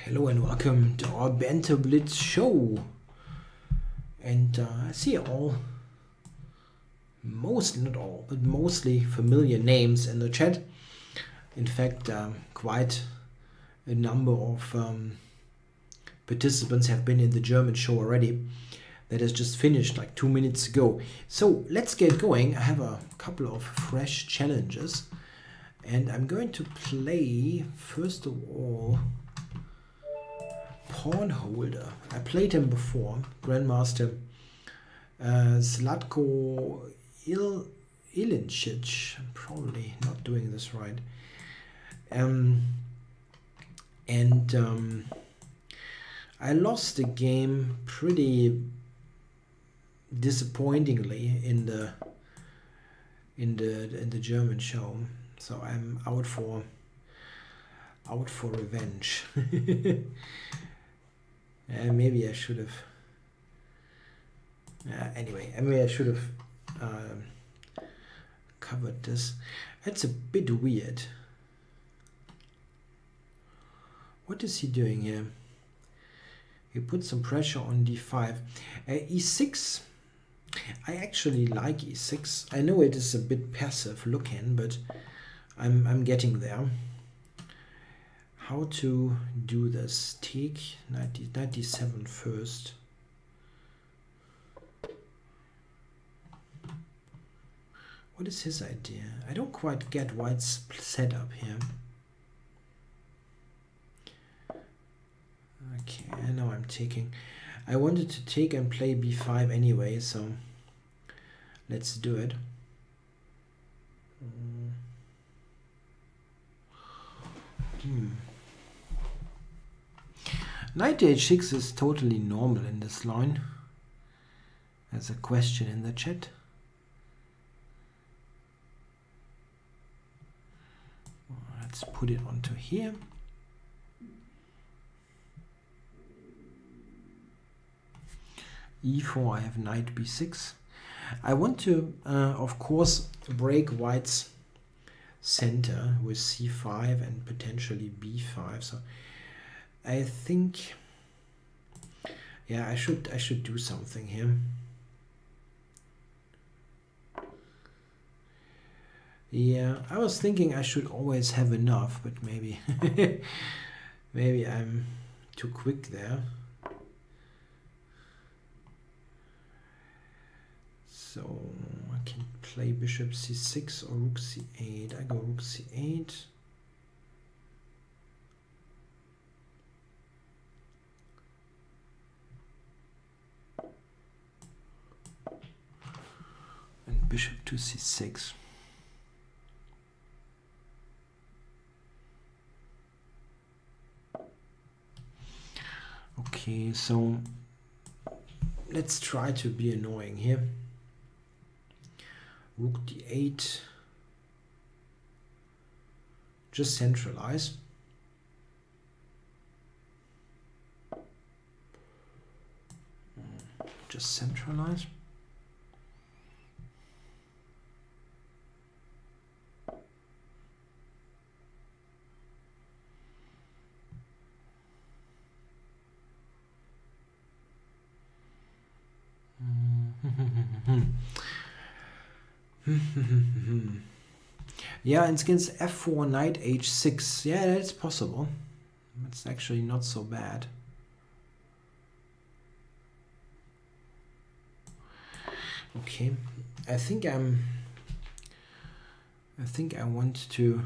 Hello and welcome to our Banter Blitz show. And I see all, mostly, not all, but mostly familiar names in the chat. In fact, quite a number of participants have been in the German show already. That has just finished like 2 minutes ago. So let's get going. I have a couple of fresh challenges. And I'm going to play, first of all, Pawn Holder. I played him before, Grandmaster Zlatko Ilincic. I'm probably not doing this right. I lost the game pretty disappointingly in the German show, so I'm out for revenge. Maybe I should have. Anyway, maybe I should have covered this. That's a bit weird. What is he doing here? He put some pressure on d5. E6. I actually like e6. I know it is a bit passive looking, but I'm getting there. How to do this? Take 97 first. What is his idea? I don't quite get White's setup here. Okay, now I'm taking. I wanted to take and play b5 anyway, so let's do it. Knight to h6 is totally normal in this line. There's a question in the chat. Let's put it onto here. e4, I have knight b6. I want to, of course, break White's center with c5 and potentially b5. So I think, yeah, I should do something here. Yeah, I was thinking I should always have enough, but maybe maybe I'm too quick there. So I can play bishop c6 or rook c8. I go rook c8. And bishop to c6. Okay, so let's try to be annoying here. Rook d8. Just centralize. Just centralize. Yeah, and against f4, knight h6. Yeah, that's possible. It's actually not so bad. Okay, I think I want to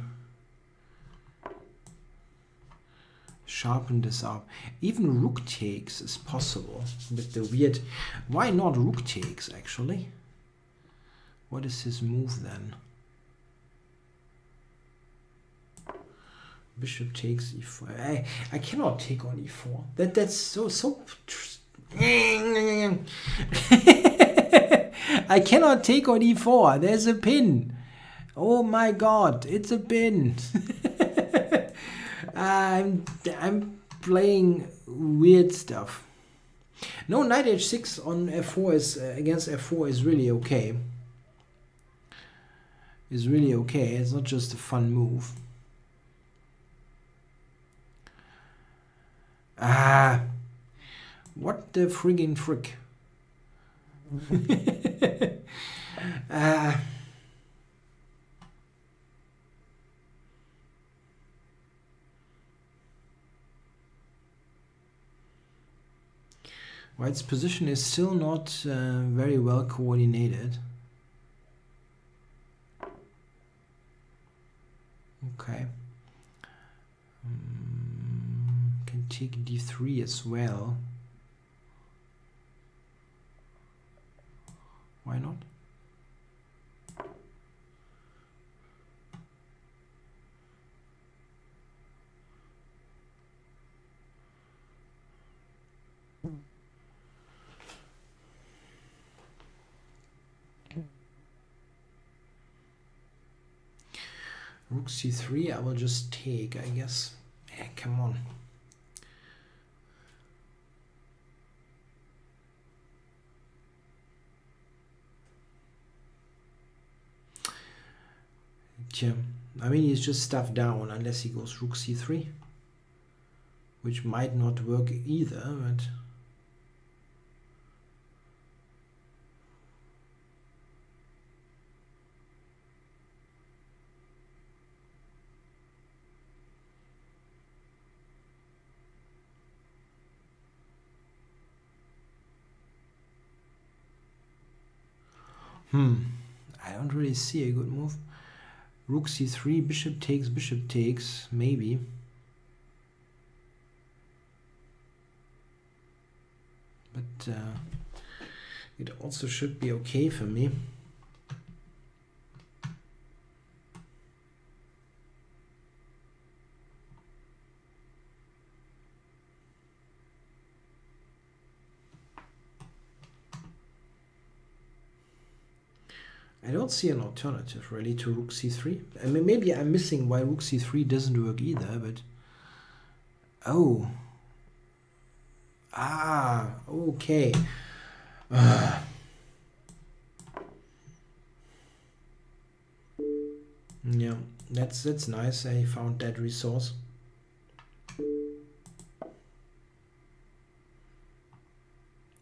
sharpen this up. Even rook takes is possible with the weird. Why not rook takes actually? What is his move then? Bishop takes e4. I cannot take on e4. That's so. I cannot take on e4. There's a pin. Oh my God! It's a pin. I'm playing weird stuff. No, knight h6 on f4 is against f4 is really okay. Is really okay. It's not just a fun move. Ah, what the friggin' frick? White's position is still not very well coordinated. Okay. Can take d3 as well. Why not? Rook c3, I will just take, I guess. Yeah, come on. Yeah, I mean, he's just stuffed down unless he goes rook c3, which might not work either, but... I don't really see a good move. Rook c3, bishop takes, maybe. But it also should be okay for me. I don't see an alternative really to rook c3. I mean, maybe I'm missing why rook c3 doesn't work either, but... Oh. Ah, okay. Yeah, that's nice. I found that resource.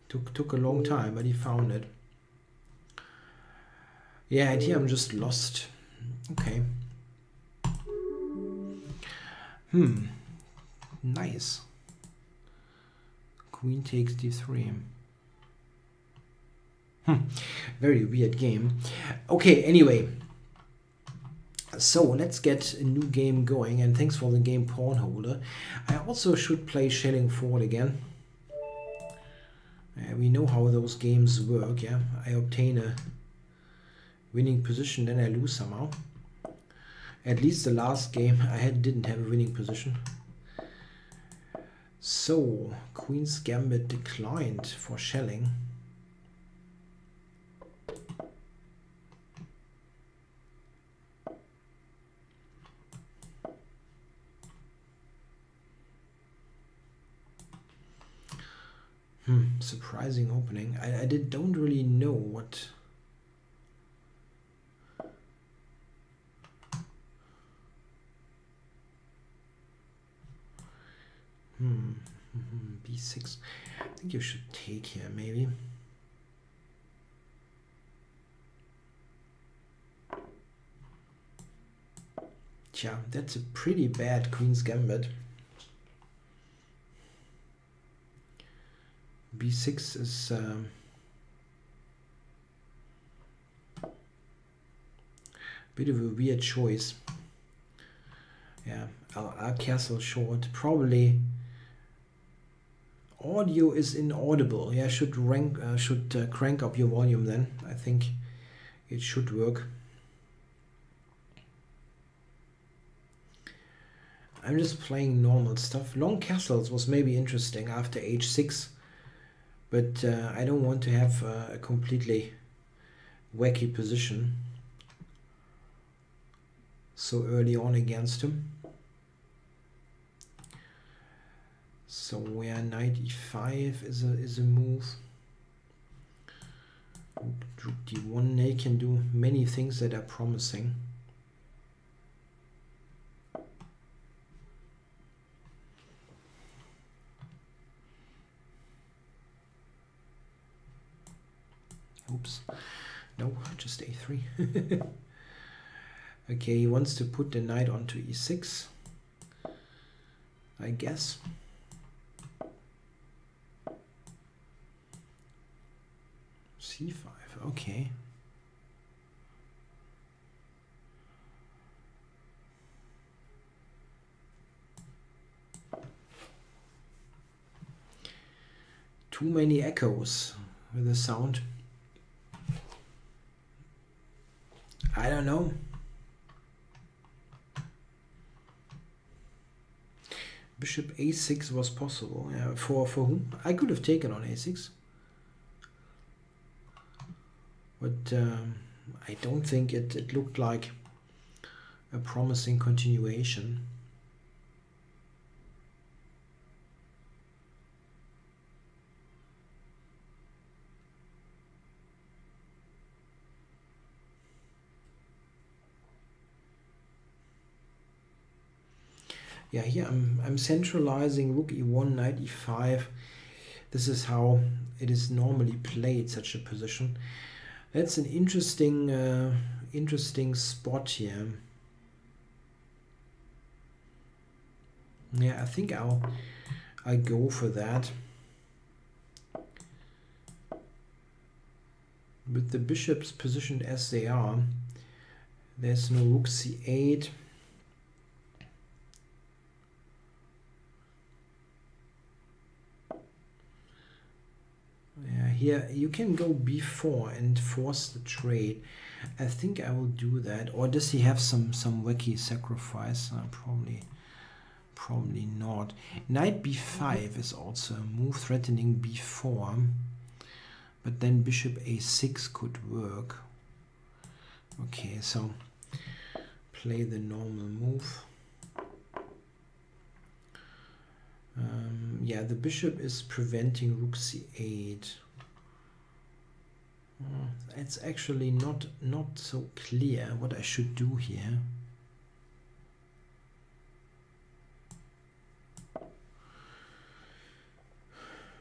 Took a long time, but he found it. Yeah, and here I'm just lost. Okay. Nice. Queen takes d3. Very weird game. Okay, anyway. So let's get a new game going, and thanks for the game Pawn Holder. I also should play Shelling Forward again. We know how those games work, yeah. I obtain a winning position, then I lose somehow. At least the last game I didn't have a winning position. So, Queen's Gambit declined for Shelling. Surprising opening. I don't really know what... b6. I think you should take here, maybe. Yeah, that's a pretty bad Queen's Gambit. b6 is bit of a weird choice. Yeah, I'll castle short. Probably audio is inaudible. Yeah, should crank up your volume then. I think it should work. I'm just playing normal stuff. Long castles was maybe interesting after h6, but I don't want to have a completely wacky position so early on against him. So where knight e5 is a move. Rook d1, they can do many things that are promising. Oops. No, just a3. Okay, he wants to put the knight onto e6, I guess. c5, okay. Too many echoes with the sound. I don't know. Bishop a6 was possible. Yeah, for whom? I could have taken on a6. But I don't think it looked like a promising continuation. Yeah, here I'm centralizing rook e1, knight e5. This is how it is normally played, such a position. That's an interesting interesting spot here. Yeah, I think I'll go for that. With the bishops positioned as they are, there's no rook c8. Yeah, here you can go b4 and force the trade. I think I will do that. Or does he have some wacky sacrifice? Probably not. Knight b5 is also a move threatening b4, but then bishop a6 could work. Okay, so play the normal move. Yeah, the bishop is preventing rook c8. It's actually not so clear what I should do here.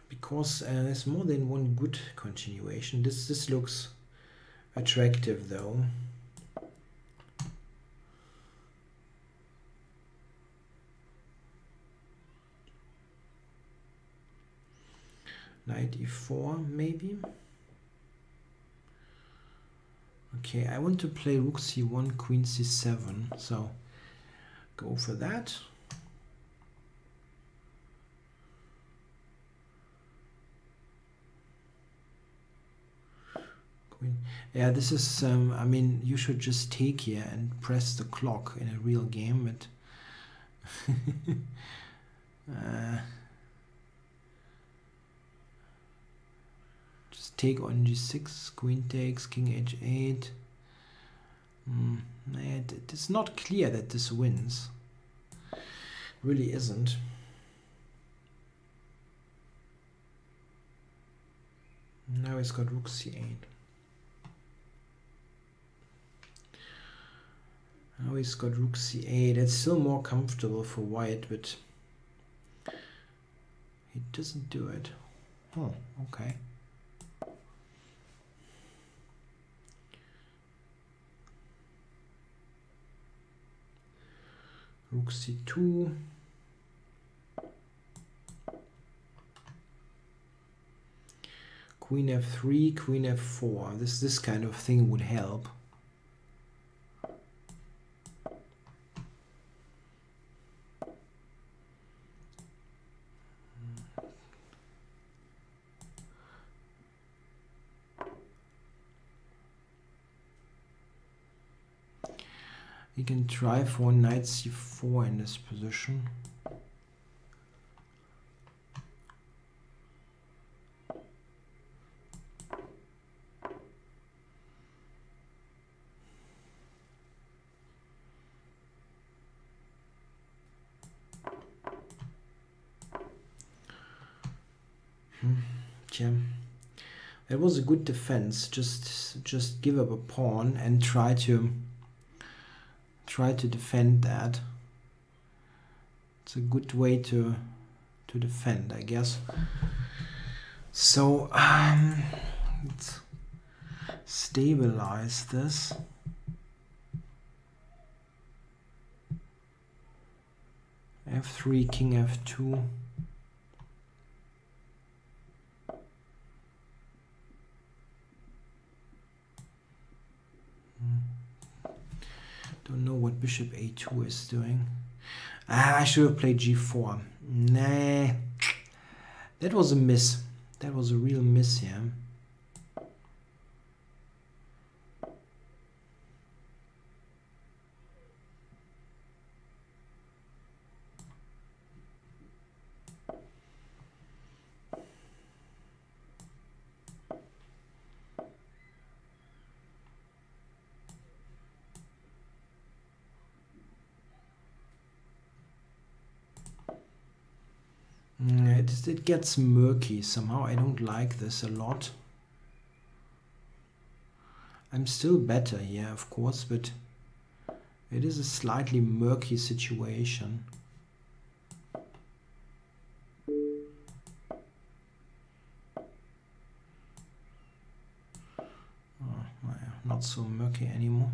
Because there's more than one good continuation. This looks attractive though. Knight e4 maybe. Okay, I want to play rook c1, queen c7, so go for that. Queen. Yeah, this is I mean, you should just take here and press the clock in a real game, but take on g6, queen takes, king h8. It's not clear that this wins. Really isn't. Now he's got rook c8. Now he's got rook c8. It's still more comfortable for white, but he doesn't do it. Oh, okay. Rook c2. Queen f3, queen f4. This kind of thing would help. You can try for knight c4 in this position. Yeah, that was a good defense. Just give up a pawn and try to defend that. It's a good way to defend, I guess. So stabilize this. F3, king F2. Don't know what bishop A2 is doing. Ah, I should have played G4. Nah, that was a miss. That was a real miss here. It gets murky somehow. I don't like this a lot. I'm still better here, of course, but it is a slightly murky situation. Oh, not so murky anymore.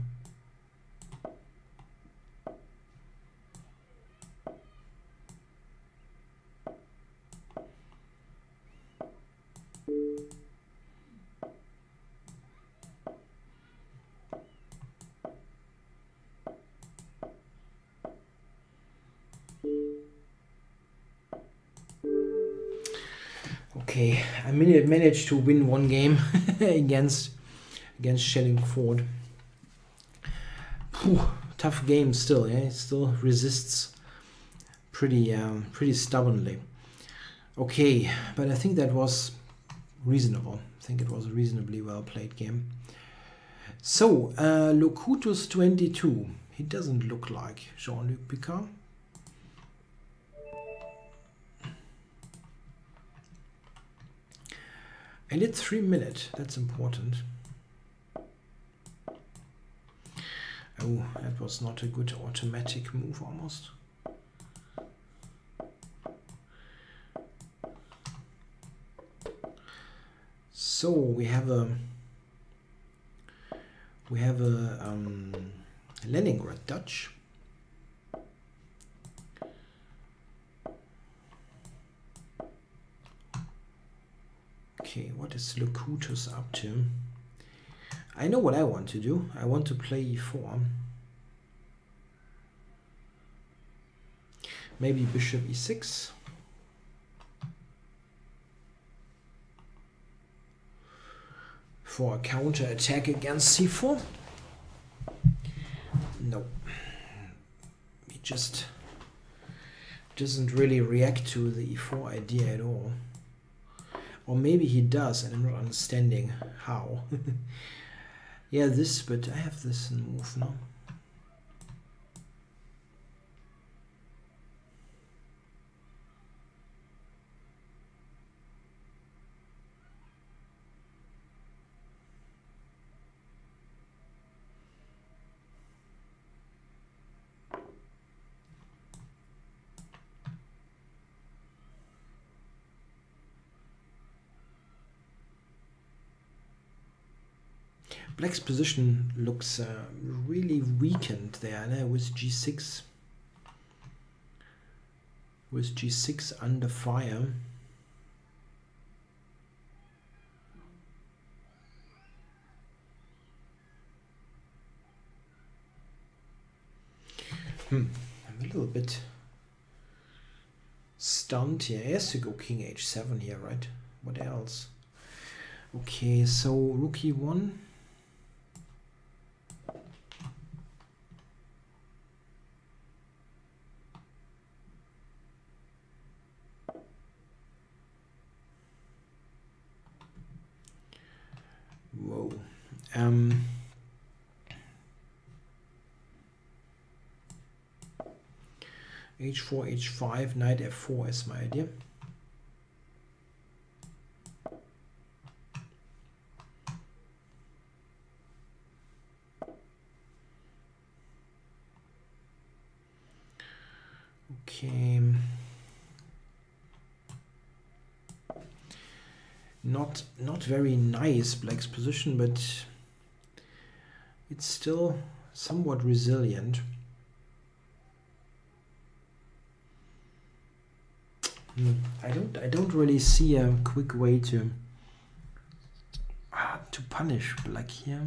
Okay, I managed to win one game against Schellingford. Tough game still, yeah. It still resists pretty stubbornly. Okay, but I think that was reasonable. I think it was a reasonably well played game. So Locutus 22. He doesn't look like Jean-Luc Picard. I did 3 minutes, that's important. Oh, that was not a good automatic move almost. So we have a Leningrad Dutch. Okay, what is Locutus up to? I know what I want to do. I want to play e4. Maybe bishop e6. For a counter attack against c4. No. He just doesn't really react to the e4 idea at all. Or maybe he does, and I'm not understanding how. Yeah, this, but I have this move now. Black's position looks really weakened there, with g6. With g6 under fire. I'm a little bit stunned here. He has to go king h7 here, right? What else? Okay, so rook e1. Whoa. H4, H5, knight F4 is my idea. Okay. Not very nice Black's position, but it's still somewhat resilient. I don't really see a quick way to punish black here.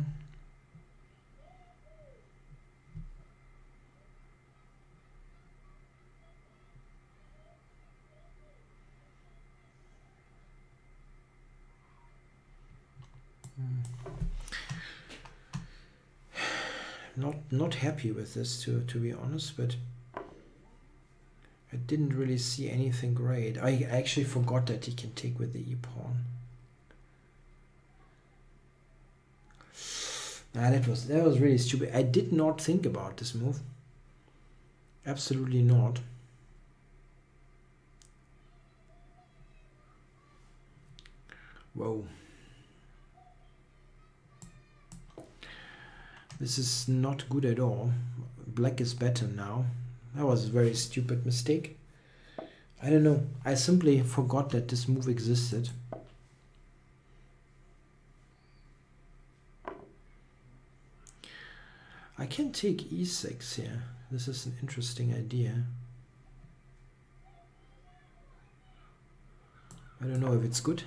Not happy with this to be honest, but I didn't really see anything great. I actually forgot that he can take with the e-pawn. That was really stupid. I did not think about this move. Absolutely not. Whoa. This is not good at all. Black is better now. That was a very stupid mistake. I don't know. I simply forgot that this move existed. I can take e6 here. This is an interesting idea. I don't know if it's good.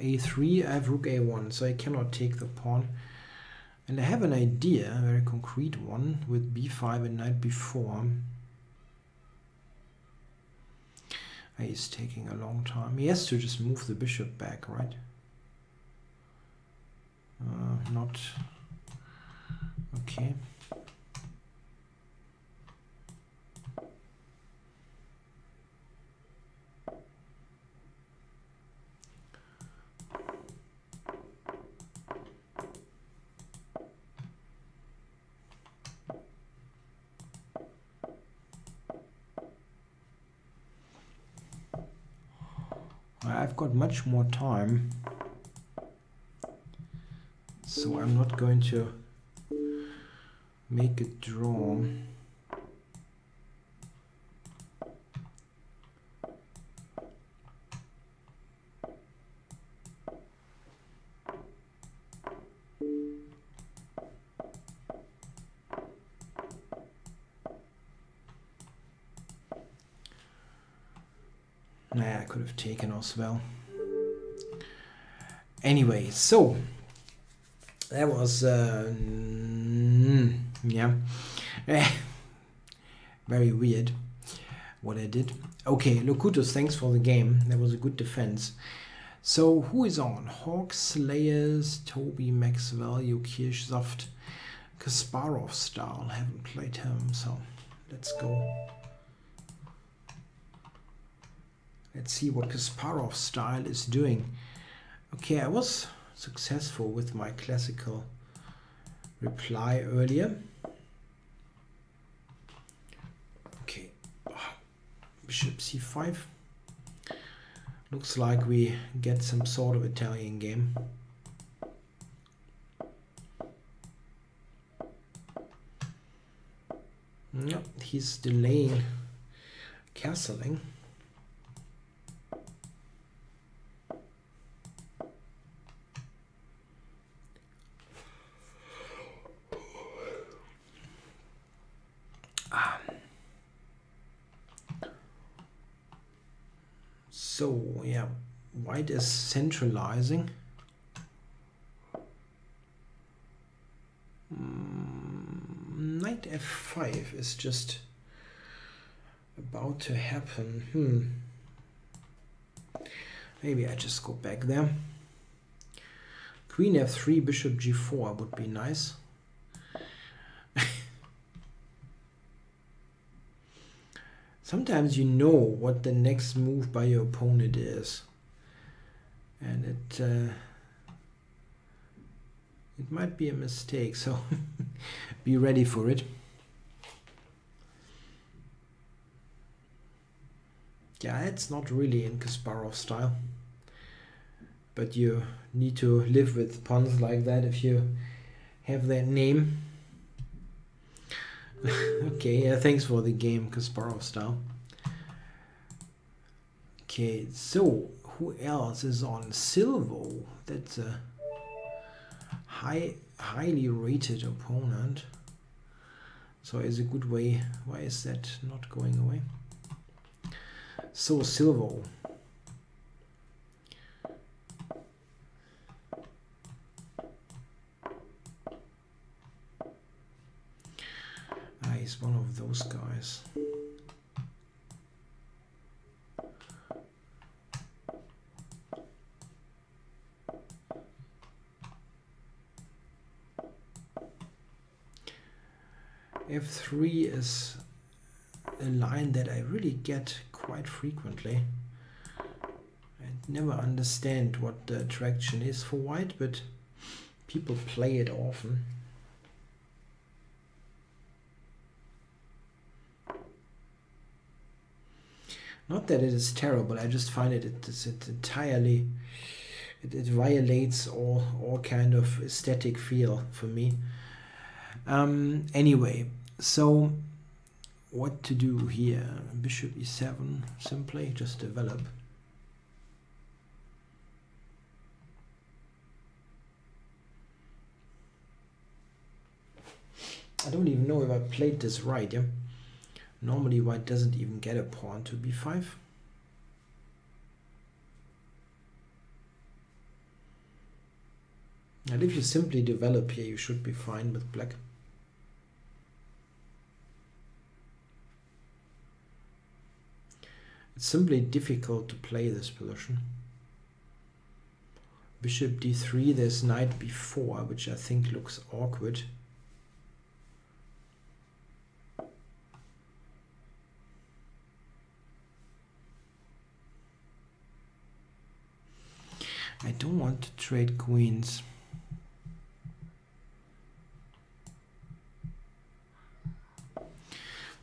a3, I have rook a1, so I cannot take the pawn. And I have an idea, a very concrete one, with b5 and knight b4. He's taking a long time. He has to just move the bishop back, right? Not... Okay. I've got much more time, so I'm not going to make a draw. Nah, I could have taken as well. Anyway, so that was yeah, very weird what I did. Okay, Locutus, thanks for the game. That was a good defense. So who is on? Hawk Slayers, Toby, Max Value, Kirchsaft, Kasparov style. Haven't played him, so let's go. Let's see what Kasparov style is doing. Okay, I was successful with my classical reply earlier. Okay, bishop c5. Looks like we get some sort of Italian game. No, he's delaying castling. So yeah, white is centralizing. Knight f5 is just about to happen. Maybe I just go back there. Queen f3, bishop g4 would be nice. Sometimes you know what the next move by your opponent is, and it might be a mistake, so be ready for it. Yeah, it's not really in Kasparov style, but you need to live with pawns like that if you have that name. Okay, yeah, thanks for the game, Kasparov style. Okay, so Who else is on? Silvo. That's a highly rated opponent. So is a good way. Why is that not going away? So Silvo. He's one of those guys. F3 is a line that I really get quite frequently. I never understand what the attraction is for white, but people play it often. Not that it is terrible, I just find it's entirely, it violates all kind of aesthetic feel for me. Anyway, so what to do here? Bishop e7, simply just develop. I don't even know if I played this right, yeah? Normally white doesn't even get a pawn to b5. And if you simply develop here, you should be fine with black. It's simply difficult to play this position. Bishop d3, there's knight b4, which I think looks awkward. I don't want to trade queens.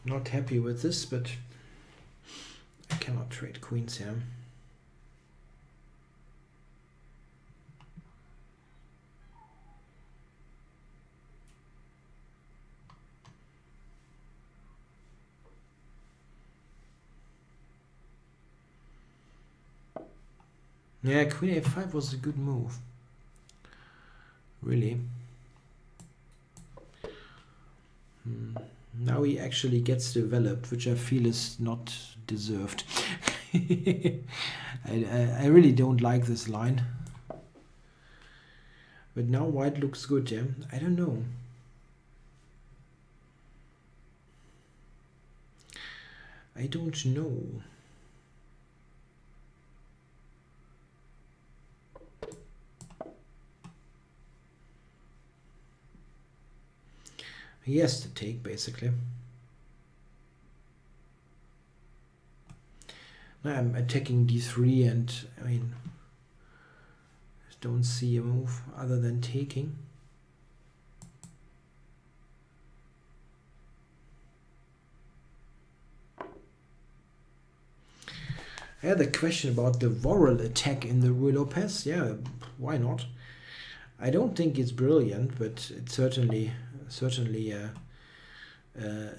Not happy with this, but I cannot trade queens here. Yeah, queen a5 was a good move. Really. Now he actually gets developed, which I feel is not deserved. I really don't like this line. But now white looks good, yeah? I don't know. I don't know. He has to take, basically. Now I'm attacking d3 and, I mean, don't see a move other than taking. I had a question about the Worrell attack in the Ruy Lopez. Yeah, why not? I don't think it's brilliant, but it's certainly a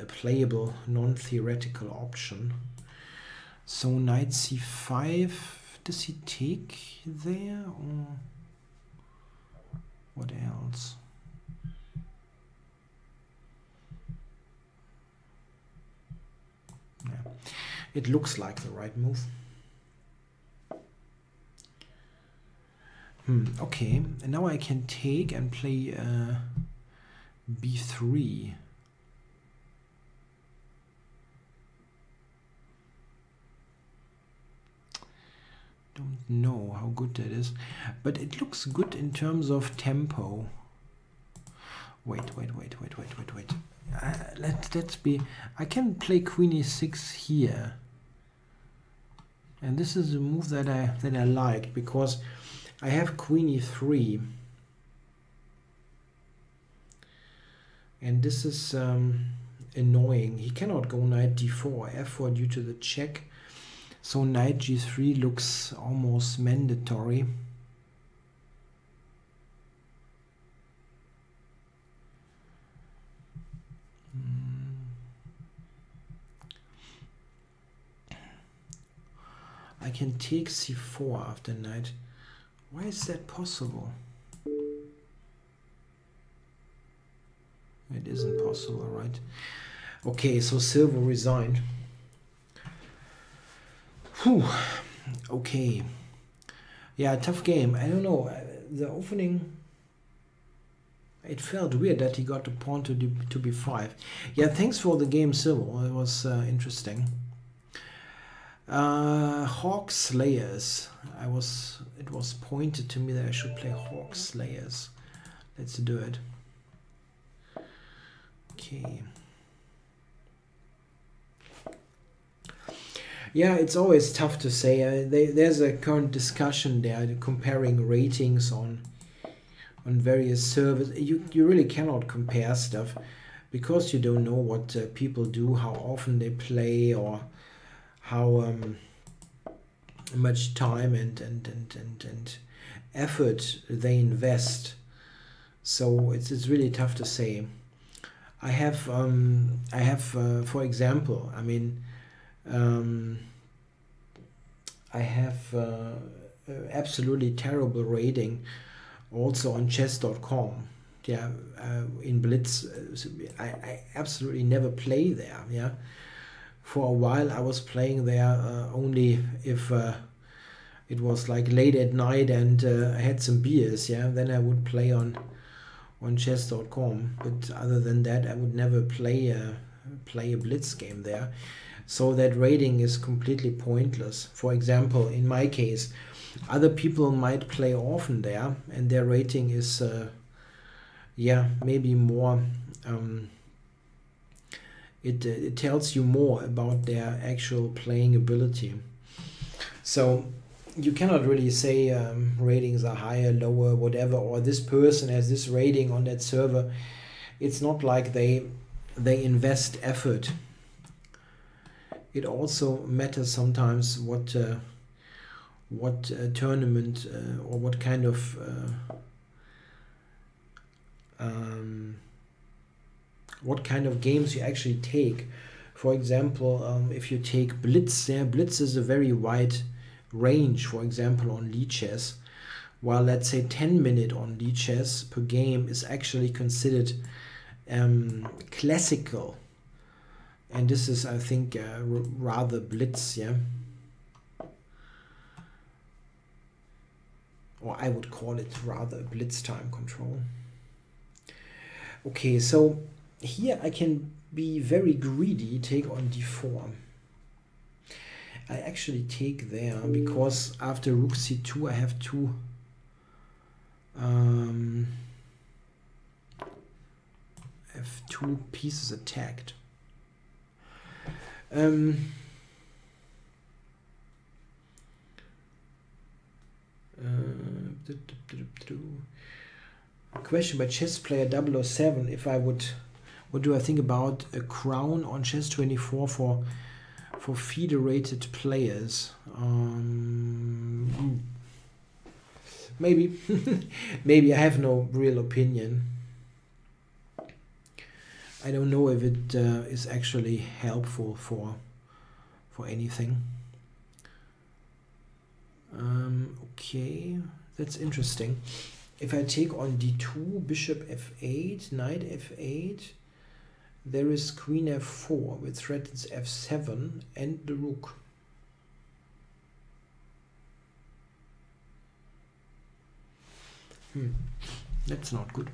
playable, non-theoretical option. So knight c5, does he take there, or what else? Yeah. It looks like the right move. Okay, and now I can take and play b3. Don't know how good that is, but it looks good in terms of tempo. Wait. Let's be. I can play queen e6 here, and this is a move that I like because I have queen e3, and this is annoying. He cannot go knight d4, f4 due to the check, so knight g3 looks almost mandatory. I can take c4 after knight. Why is that possible? It isn't possible, right? Okay, so silver resigned. Whew. Okay. Yeah, tough game. I don't know. The opening, it felt weird that he got the pawn to b5. Yeah, thanks for the game, Silver. It was interesting. Hawk Slayers. It was pointed to me that I should play Hawk Slayers. Let's do it. Okay. Yeah, it's always tough to say. There's a current discussion there comparing ratings on various servers. You really cannot compare stuff because you don't know what people do, how often they play, or how much time and effort they invest. So it's really tough to say. I have for example, I mean, I have absolutely terrible rating also on chess.com. Yeah, in Blitz, I absolutely never play there. Yeah, for a while I was playing there only if it was like late at night and I had some beers. Yeah, then I would play on chess.com, but other than that I would never play a Blitz game there. So that rating is completely pointless. For example, in my case, other people might play often there and their rating is yeah, maybe more it tells you more about their actual playing ability. So you cannot really say ratings are higher, lower, whatever, or this person has this rating on that server. It's not like they invest effort. It also matters sometimes what tournament or what kind of games you actually take. For example, if you take Blitz, yeah, Blitz is a very wide range, for example, on Lichess, while let's say 10-minute on Lichess per game is actually considered classical. And this is, I think, rather Blitz, yeah? Or I would call it rather Blitz time control. Okay, so here I can be very greedy, take on d4. I actually take there because after rook c2 I have two pieces attacked. Question by chess player 007: if I would, what do I think about a crown on chess24 for federated players? Maybe. Maybe. I have no real opinion. I don't know if it is actually helpful for anything. Okay, that's interesting. If I take on d2, bishop f8, knight f8, there is queen f4, which threatens f7 and the rook. That's not good.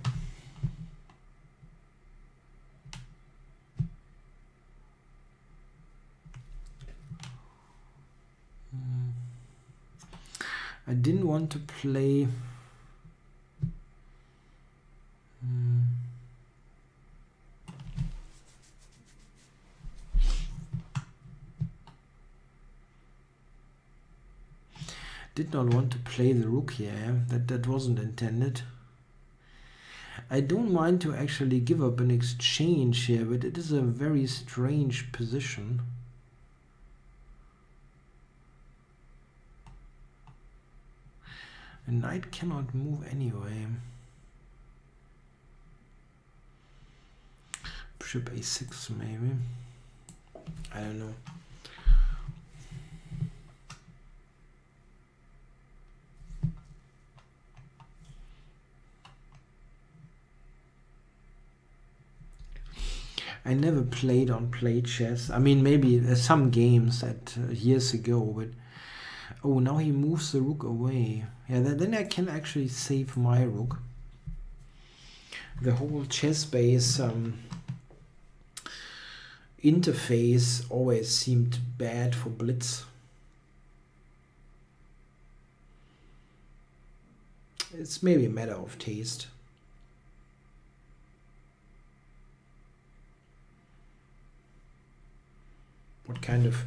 I didn't want to play did not want to play the rook here. That wasn't intended. I don't mind to actually give up an exchange here, but it is a very strange position. A knight cannot move anyway. Bishop a6 maybe. I don't know. I never played on play chess. I mean, maybe some games that years ago, but oh, now he moves the rook away. Yeah, then I can actually save my rook. The whole chess base interface always seemed bad for Blitz. It's maybe a matter of taste. What kind of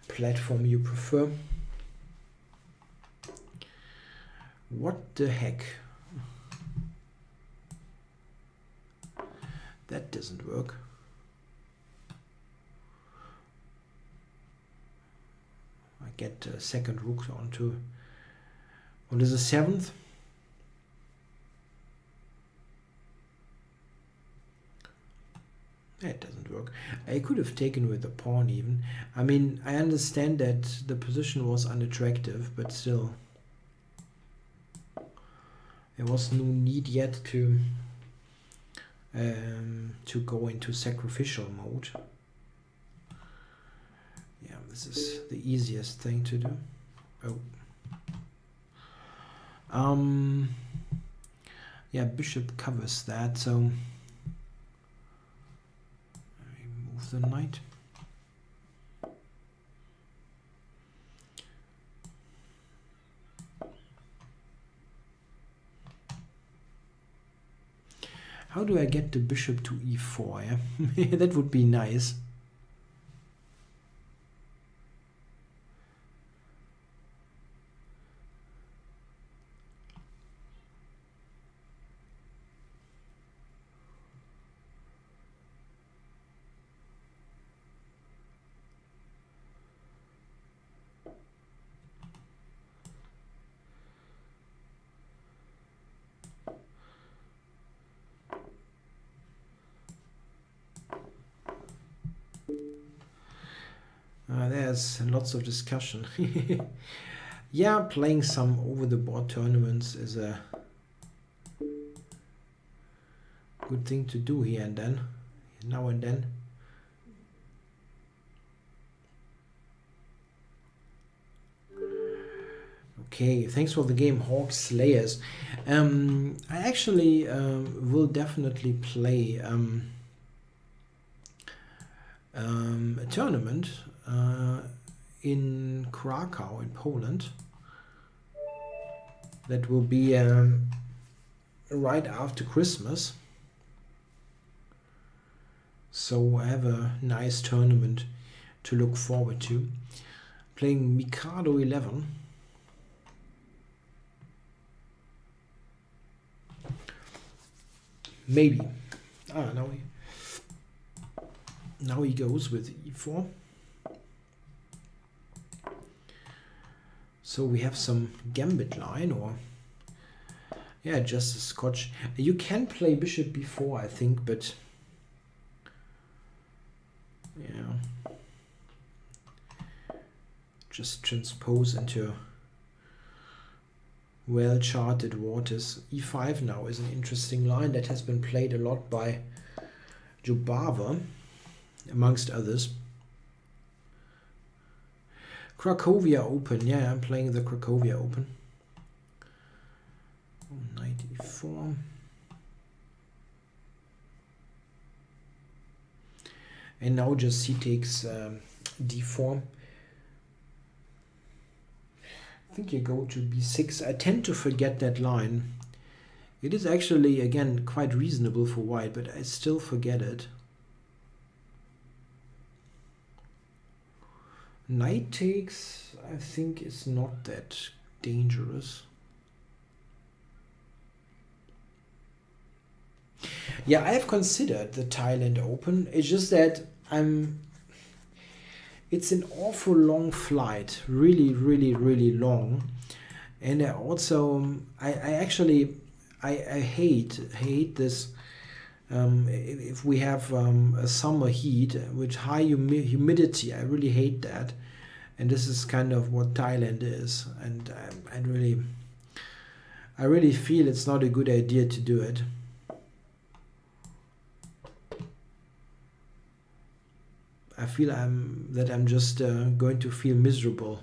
platform you prefer? What the heck? That doesn't work. I get a second rook onto the 7th. That doesn't work. I could have taken with the pawn even. I mean, I understand that the position was unattractive, but still. There was no need yet to go into sacrificial mode. Yeah, this is the easiest thing to do. Oh. Yeah, bishop covers that, so remove the knight. How do I get the bishop to e4? Yeah? That would be nice. There's lots of discussion. Yeah, playing some over-the-board tournaments is a good thing to do here and then, now and then. Okay, thanks for the game, Hawk Slayers. I actually will definitely play a tournament in Krakow in Poland. That will be right after Christmas. So I have a nice tournament to look forward to. Playing Mikado 11. Maybe. Ah, now he goes with e4. So we have some gambit line, or yeah, just a scotch. You can play bishop b4, I think, but yeah, just transpose into well-charted waters. e5 now is an interesting line that has been played a lot by Jubava, amongst others. Cracovia Open, yeah, I'm playing the Cracovia Open. Oh, knight e4. And now just he takes d4. I think you go to b6. I tend to forget that line. It is actually, again, quite reasonable for white, but I still forget it. Knight takes, I think, is not that dangerous. Yeah, I have considered the Thailand Open. It's just that it's an awful long flight, really, really, really long. And I also, I hate this. If we have a summer heat with high humidity, I really hate that. And this is kind of what Thailand is. And I really feel it's not a good idea to do it. I feel that I'm just going to feel miserable.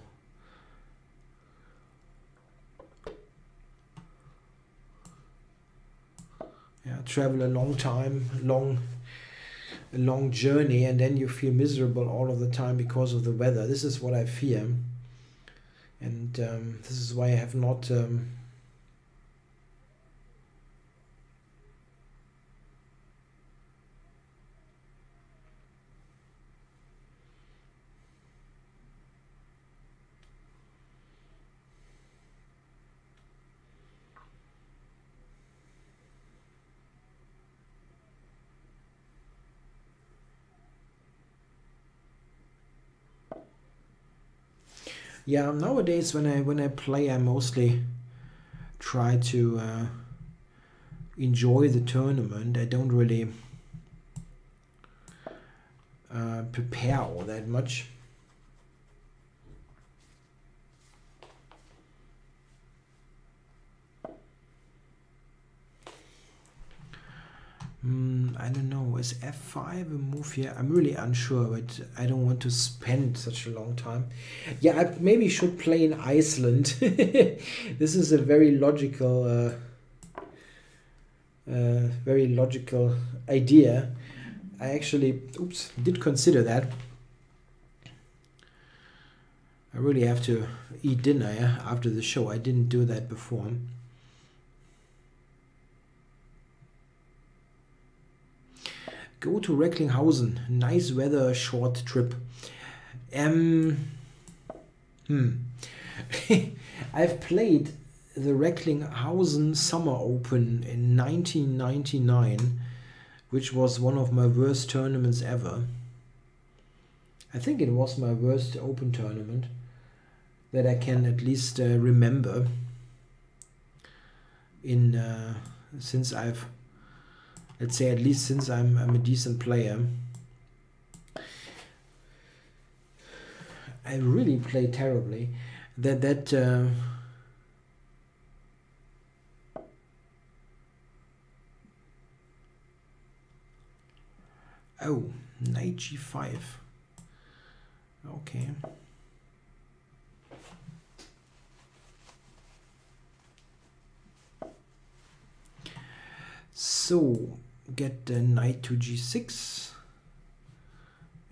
Yeah, travel a long time, a long journey, and then you feel miserable all of the time because of the weather. This is what I fear, and this is why I have not yeah, nowadays when I play, I mostly try to enjoy the tournament. I don't really prepare all that much. I don't know, is f5 a move here? I'm really unsure, but I don't want to spend such a long time. Yeah, I maybe should play in Iceland. This is a very logical idea. I actually, oops, did consider that. I really have to eat dinner after the show. I didn't do that before. Go to Recklinghausen. Nice weather, short trip. I've played the Recklinghausen Summer Open in 1999, which was one of my worst tournaments ever. I think it was my worst open tournament that I can at least remember in since I've, let's say, at least since I'm a decent player. I really played terribly. Oh, knight g5. Okay. So get the knight to g6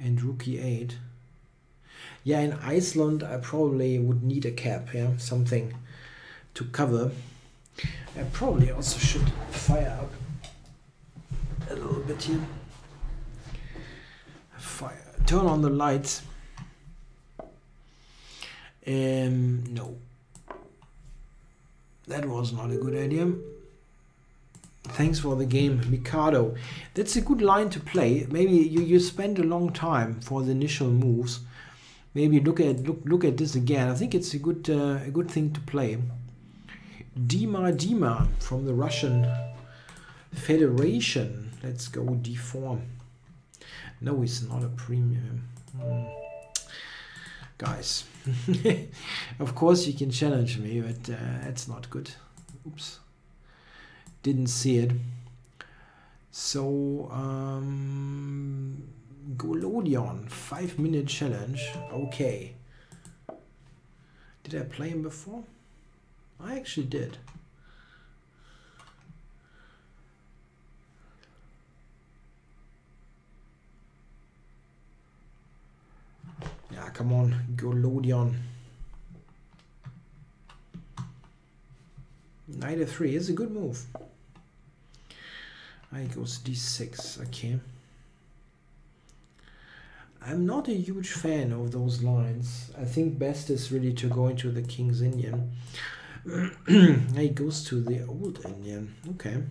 and rook e8. Yeah, in Iceland I probably would need a cap, yeah, something to cover. I probably also should fire up a little bit here. Fire, turn on the lights. No, that was not a good idea. Thanks for the game, Mikado. That's a good line to play. Maybe you spend a long time for the initial moves. Maybe look at this again. I think it's a good thing to play. Dima from the Russian Federation. Let's go d4. No, it's not a premium. Guys, of course you can challenge me, but that's not good. Oops. Didn't see it. So Golodion, 5-minute challenge. Okay. Did I play him before? I actually did. Yeah, come on, Golodion. Knight f3 is a good move. I goes d6. Okay. I'm not a huge fan of those lines. I think best is really to go into the King's Indian. He goes to the Old Indian. Okay.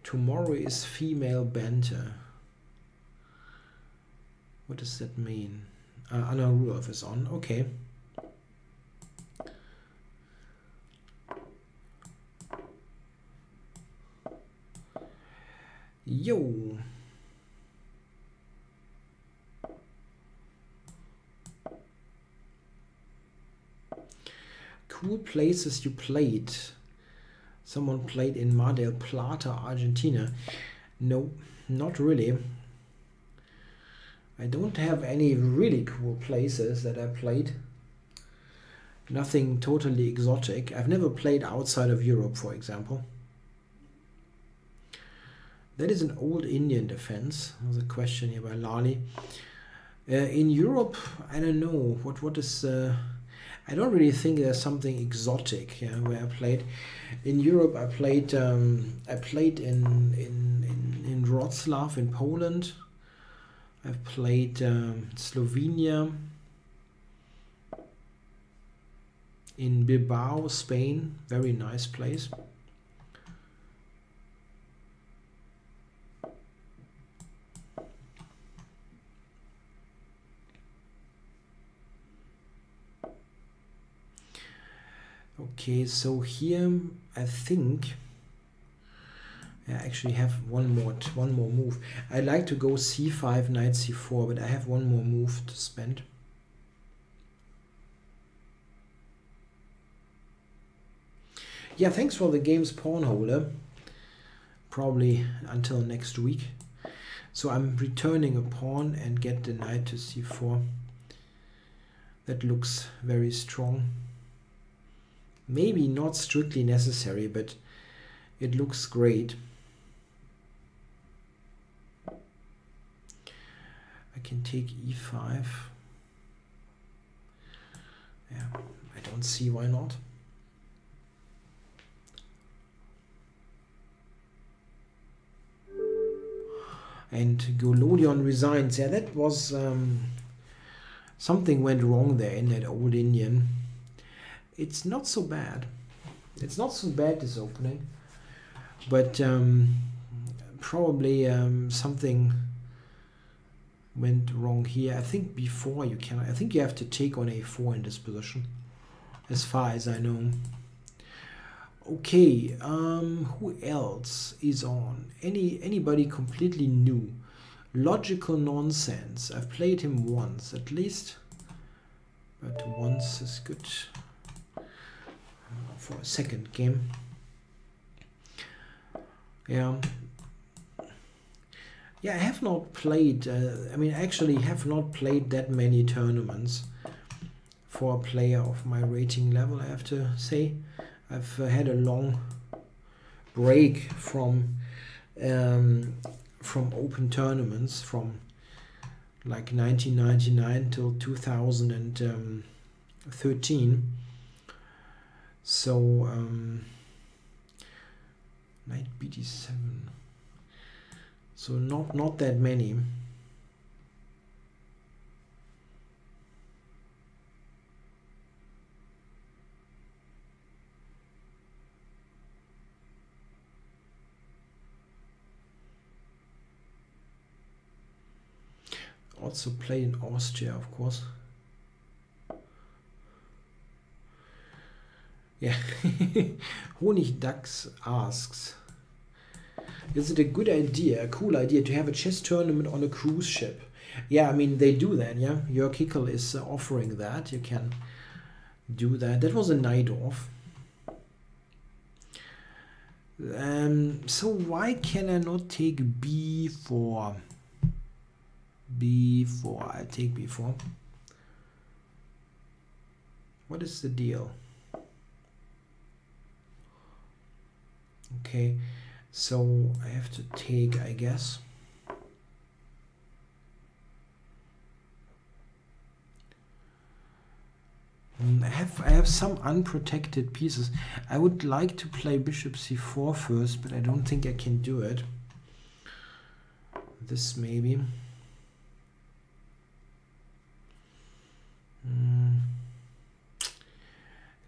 Tomorrow is female banter. What does that mean? Anna Rudolph is on. Okay. Yo. Cool places you played. Someone played in Mar del Plata, Argentina. No, not really. I don't have any really cool places that I played. Nothing totally exotic. I've never played outside of Europe, for example. That is an old Indian defense. There's a question here by Lali. In Europe, I don't know what is. I don't really think there's something exotic. Yeah, where I played. In Europe, I played. I played in Wrocław in Poland. I've played Slovenia. In Bilbao, Spain. Very nice place. Okay, so here I think I actually have one more move. I'd like to go c5, knight c4, but I have one more move to spend. Yeah, thanks for the game's pawn holder. Probably until next week. So I'm returning a pawn and get the knight to c4. That looks very strong. Maybe not strictly necessary, but it looks great. I can take e5. Yeah, I don't see why not. And Golodion resigns. Yeah, that was something went wrong there in that old Indian. It's not so bad. It's not so bad, this opening, but probably something went wrong here. I think before you can. I think you have to take on a4 in this position, as far as I know. Okay, who else is on? Anybody completely new? Logical Nonsense. I've played him once at least, but once is good. For a second game. Yeah, I have not played, I mean, actually have not played that many tournaments for a player of my rating level, I have to say. I've had a long break from open tournaments from like 1999 till 2013. So knight bd7. So not that many. Also played in Austria, of course. Yeah, Honigdachs asks, is it a good idea, a cool idea, to have a chess tournament on a cruise ship? Yeah, I mean, they do that, yeah. Jörg Hickel is offering that. You can do that. That was a night off. So why can I not take b4? b4, I take b4. What is the deal? Okay, so I have to take, I guess. I have some unprotected pieces. I would like to play bishop c4 first, but I don't think I can do it. This maybe.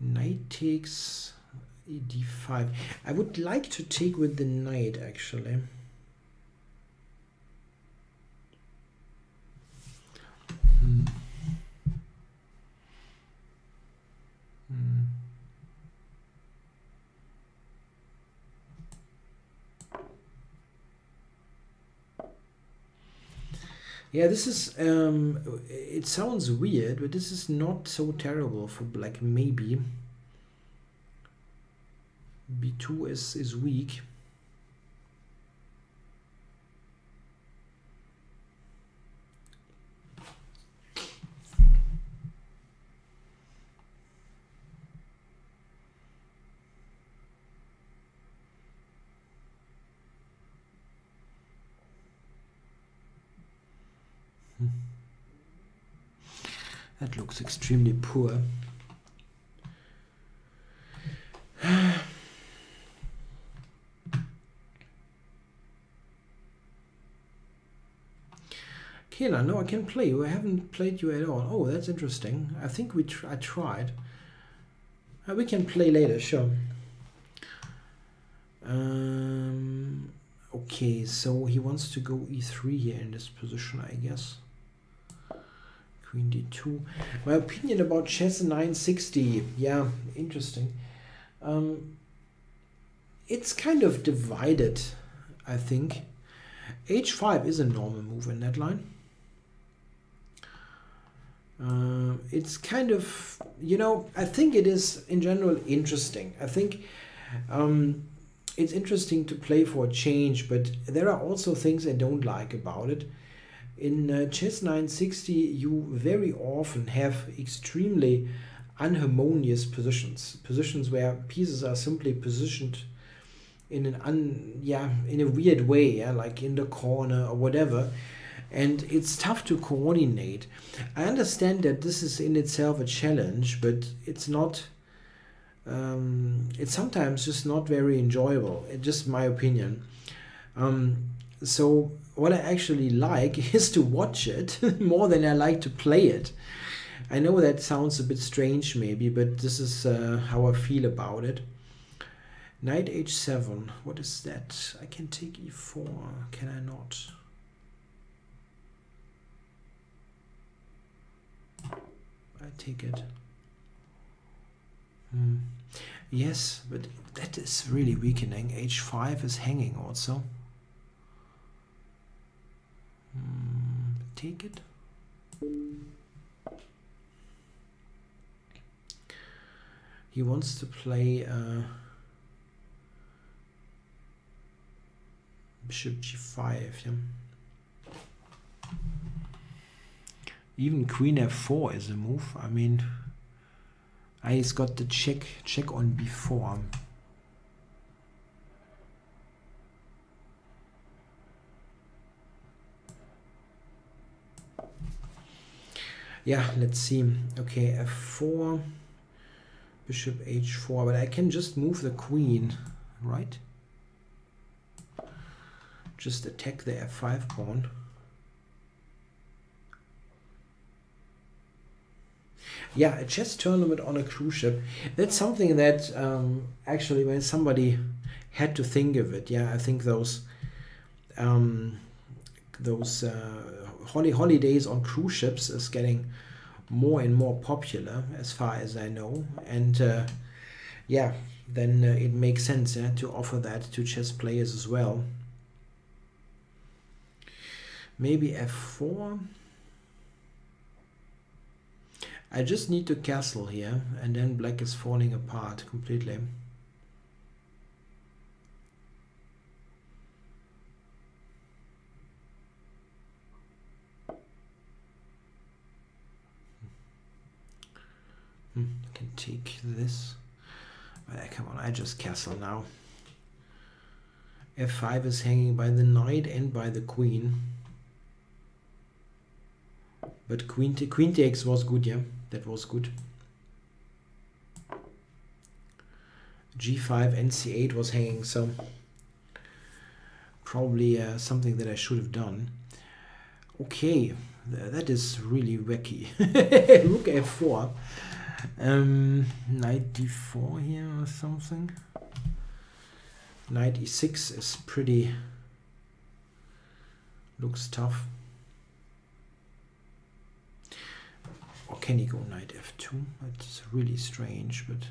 Knight takes d5. I would like to take with the knight, actually. Yeah, this is, it sounds weird, but this is not so terrible for black, maybe. b2 is weak. That looks extremely poor. Keenan, no, I can play you. I haven't played you at all. Oh, that's interesting. I think I tried. We can play later, sure. Okay, so he wants to go e3 here in this position, I guess. Queen d2. My opinion about chess 960. Yeah, interesting. It's kind of divided, I think. h5 is a normal move in that line. It's kind of, you know, I think it is in general interesting. I think it's interesting to play for a change, but there are also things I don't like about it. In chess 960, you very often have extremely unharmonious positions where pieces are simply positioned in in a weird way, yeah, like in the corner or whatever, and it's tough to coordinate. I understand that this is in itself a challenge, but it's not. It's sometimes just not very enjoyable. It's just my opinion. So what I actually like is to watch it more than I like to play it. I know that sounds a bit strange maybe, but this is how I feel about it. Knight h7, what is that? I can take e4, can I not? I take it. Yes, but that is really weakening. h5 is hanging also. Take it. He wants to play bishop g5. Yeah. Even queen f4 is a move. I mean, he's got the check on b4. Yeah, let's see. Okay, f4, bishop h4, but I can just move the queen, right? Just attack the f5 pawn. Yeah, a chess tournament on a cruise ship. That's something that actually when somebody had to think of it, yeah, I think those holidays on cruise ships is getting more and more popular as far as I know, and yeah, then it makes sense, yeah, to offer that to chess players as well. Maybe f4. I just need to castle here, and then black is falling apart completely. I can take this. Come on, I just castle now. f5 is hanging by the knight and by the queen. But queen takes was good, yeah. That was good. g5 and c8 was hanging, so probably something that I should have done. Okay, that is really wacky. Rook f4. Knight d4 here or something. Knight e6 is pretty, looks tough. Or can he go knight f2? That's really strange, but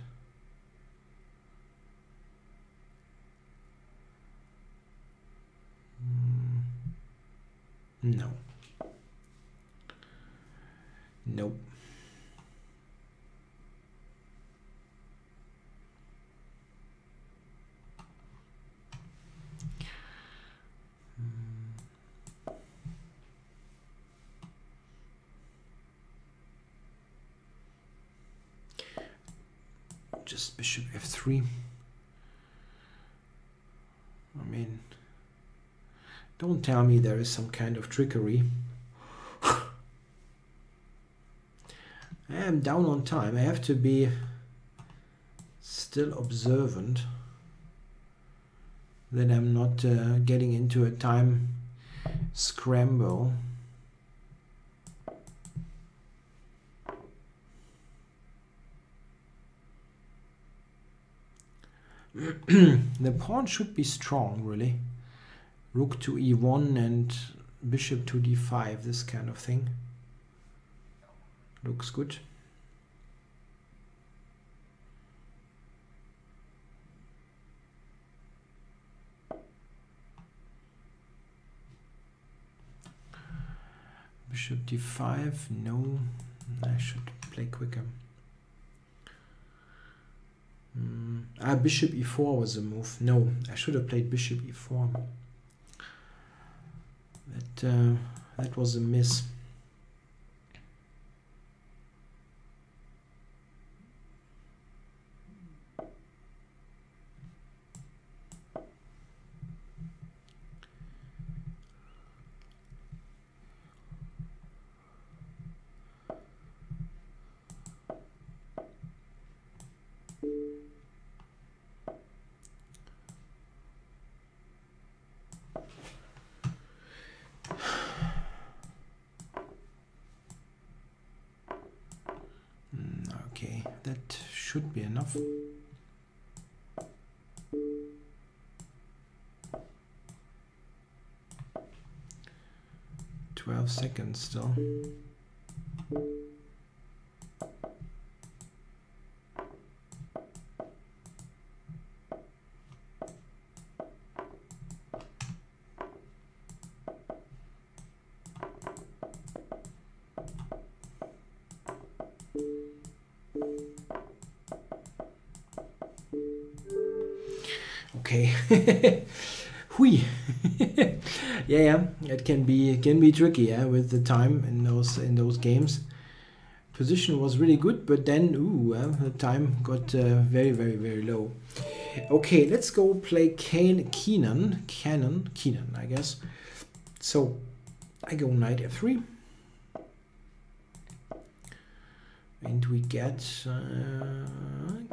no. Nope. just bishop f3. I mean, don't tell me there is some kind of trickery. I am down on time. I have to be still observant that I'm not getting into a time scramble. The pawn should be strong, really. Rook to e1 and bishop to d5, this kind of thing. Looks good. Bishop d5, no, I should play quicker. Bishop e4 was a move. No, I should have played bishop e4. That was a miss. Okay, that should be enough. Seconds still. Okay. Hui. Yeah, it can be tricky, yeah, with the time in those games. Position was really good, but then the time got very low. Okay, let's go play Keenan, I guess. So I go knight f3, and we get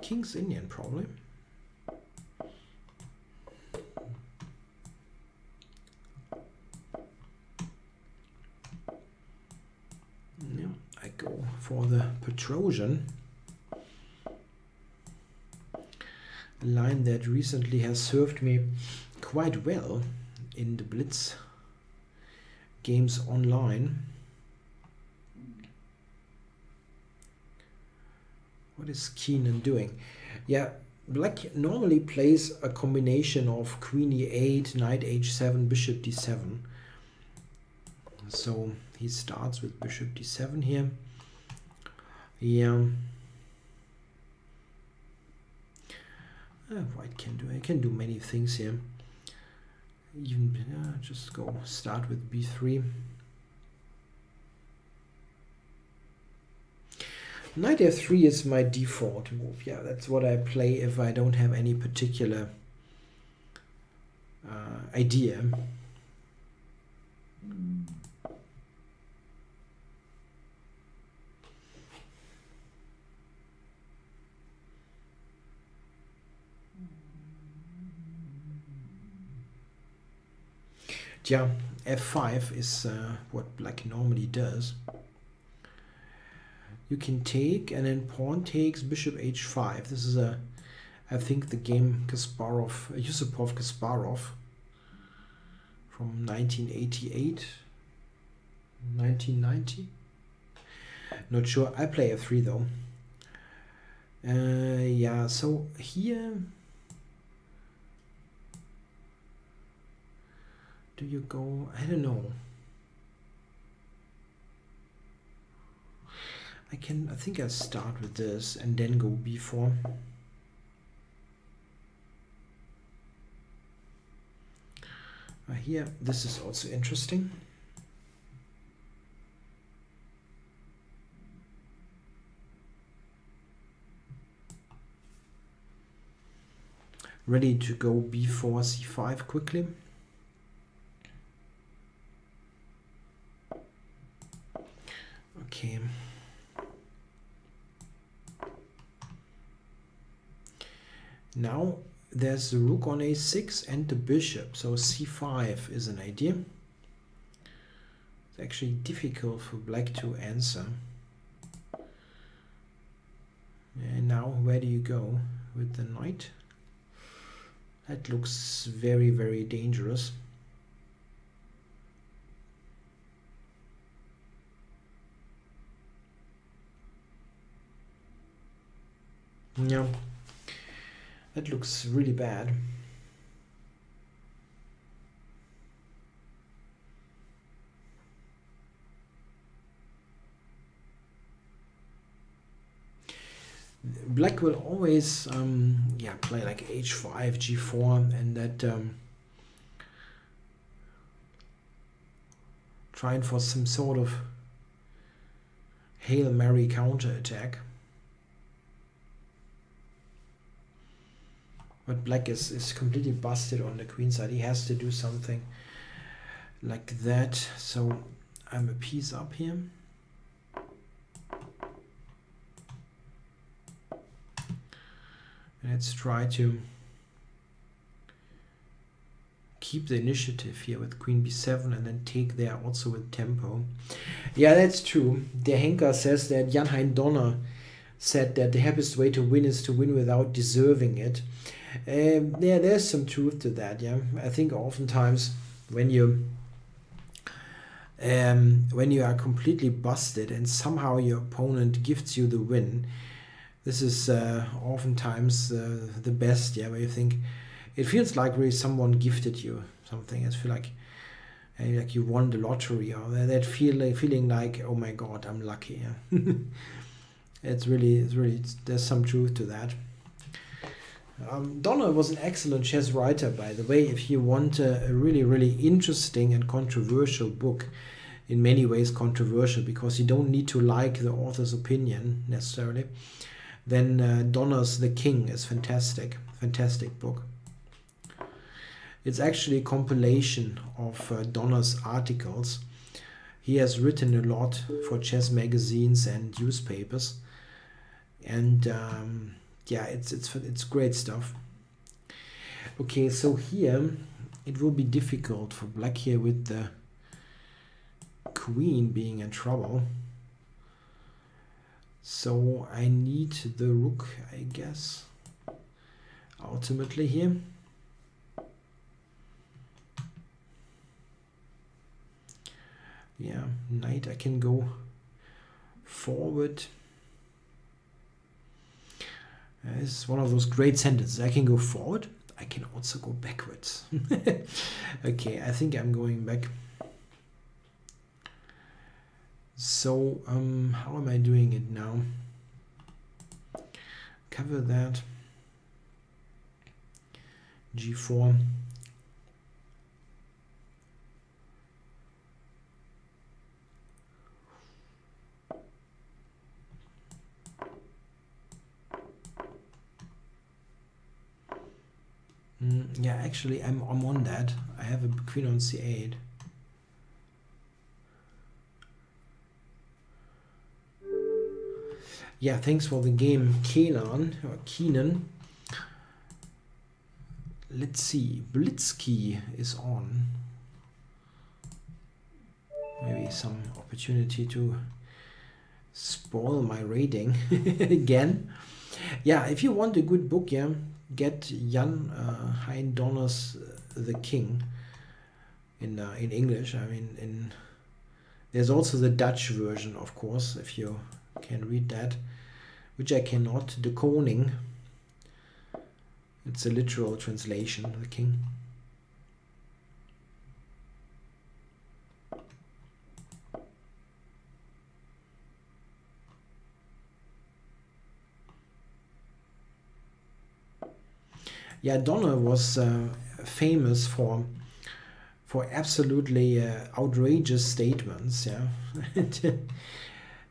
King's Indian probably. I go for the Petrosian, a line that recently has served me quite well in the Blitz games online. What is Keenan doing? Yeah, black normally plays a combination of queen e8, knight h7, bishop d7. So he starts with bishop d7 here. Yeah. White can do many things here. Even just go start with b3. Knight f3 is my default move. Yeah, that's what I play if I don't have any particular idea. Yeah, f5 is what black normally does. You can take, and then pawn takes bishop h5. This is I think the game Kasparov, Kasparov from 1988, 1990. Not sure. I play f3 though. Yeah, so here, do you go? I don't know. I think I'll start with this and then go b4. Here, this is also interesting. ready to go b4, c5 quickly. Okay. Now there's the rook on a6 and the bishop, so c5 is an idea. It's actually difficult for black to answer. And now where do you go with the knight? That looks very, very dangerous. Yeah, that looks really bad. Black will always yeah, play like h5, g4, and that trying for some sort of Hail Mary counterattack. But black is completely busted on the queen side. He has to do something like that. So I'm a piece up here. Let's try to keep the initiative here with queen b7 and then take there also with tempo. Yeah, that's true. Der Henker says that Jan-Hein Donner said that the happiest way to win is to win without deserving it. Yeah, there's some truth to that. Yeah, I think oftentimes when you are completely busted and somehow your opponent gives you the win, this is oftentimes the best. Yeah, where you think it feels like really someone gifted you something. It feels like you won the lottery, or that feeling like, oh my God, I'm lucky. Yeah. It's really there's some truth to that. Donner was an excellent chess writer, by the way. If you want a really interesting and controversial book, in many ways controversial because you don't need to like the author's opinion necessarily, then Donner's The King is fantastic book. It's actually a compilation of Donner's articles. He has written a lot for chess magazines and newspapers, and yeah, it's great stuff. Okay, so here it will be difficult for black here with the queen being in trouble. So I need the rook, I guess, ultimately here. Yeah, knight, I can go forward. This is one of those great sentences. I can go forward, I can also go backwards. Okay, I think I'm going back. So how am I doing it now? Cover that. G4. Yeah, actually I'm on that. I have a queen on c8. Yeah, thanks for the game, Keenan or Keenan. Let's see, Blitzkey is on. Maybe some opportunity to spoil my rating again. Yeah, if you want a good book, yeah, get Jan-Hein Donner's The King in English. I mean, there's also the Dutch version, of course, if you can read that, which I cannot. The Koning. It's a literal translation, The King. Yeah, Donner was famous for absolutely outrageous statements. Yeah,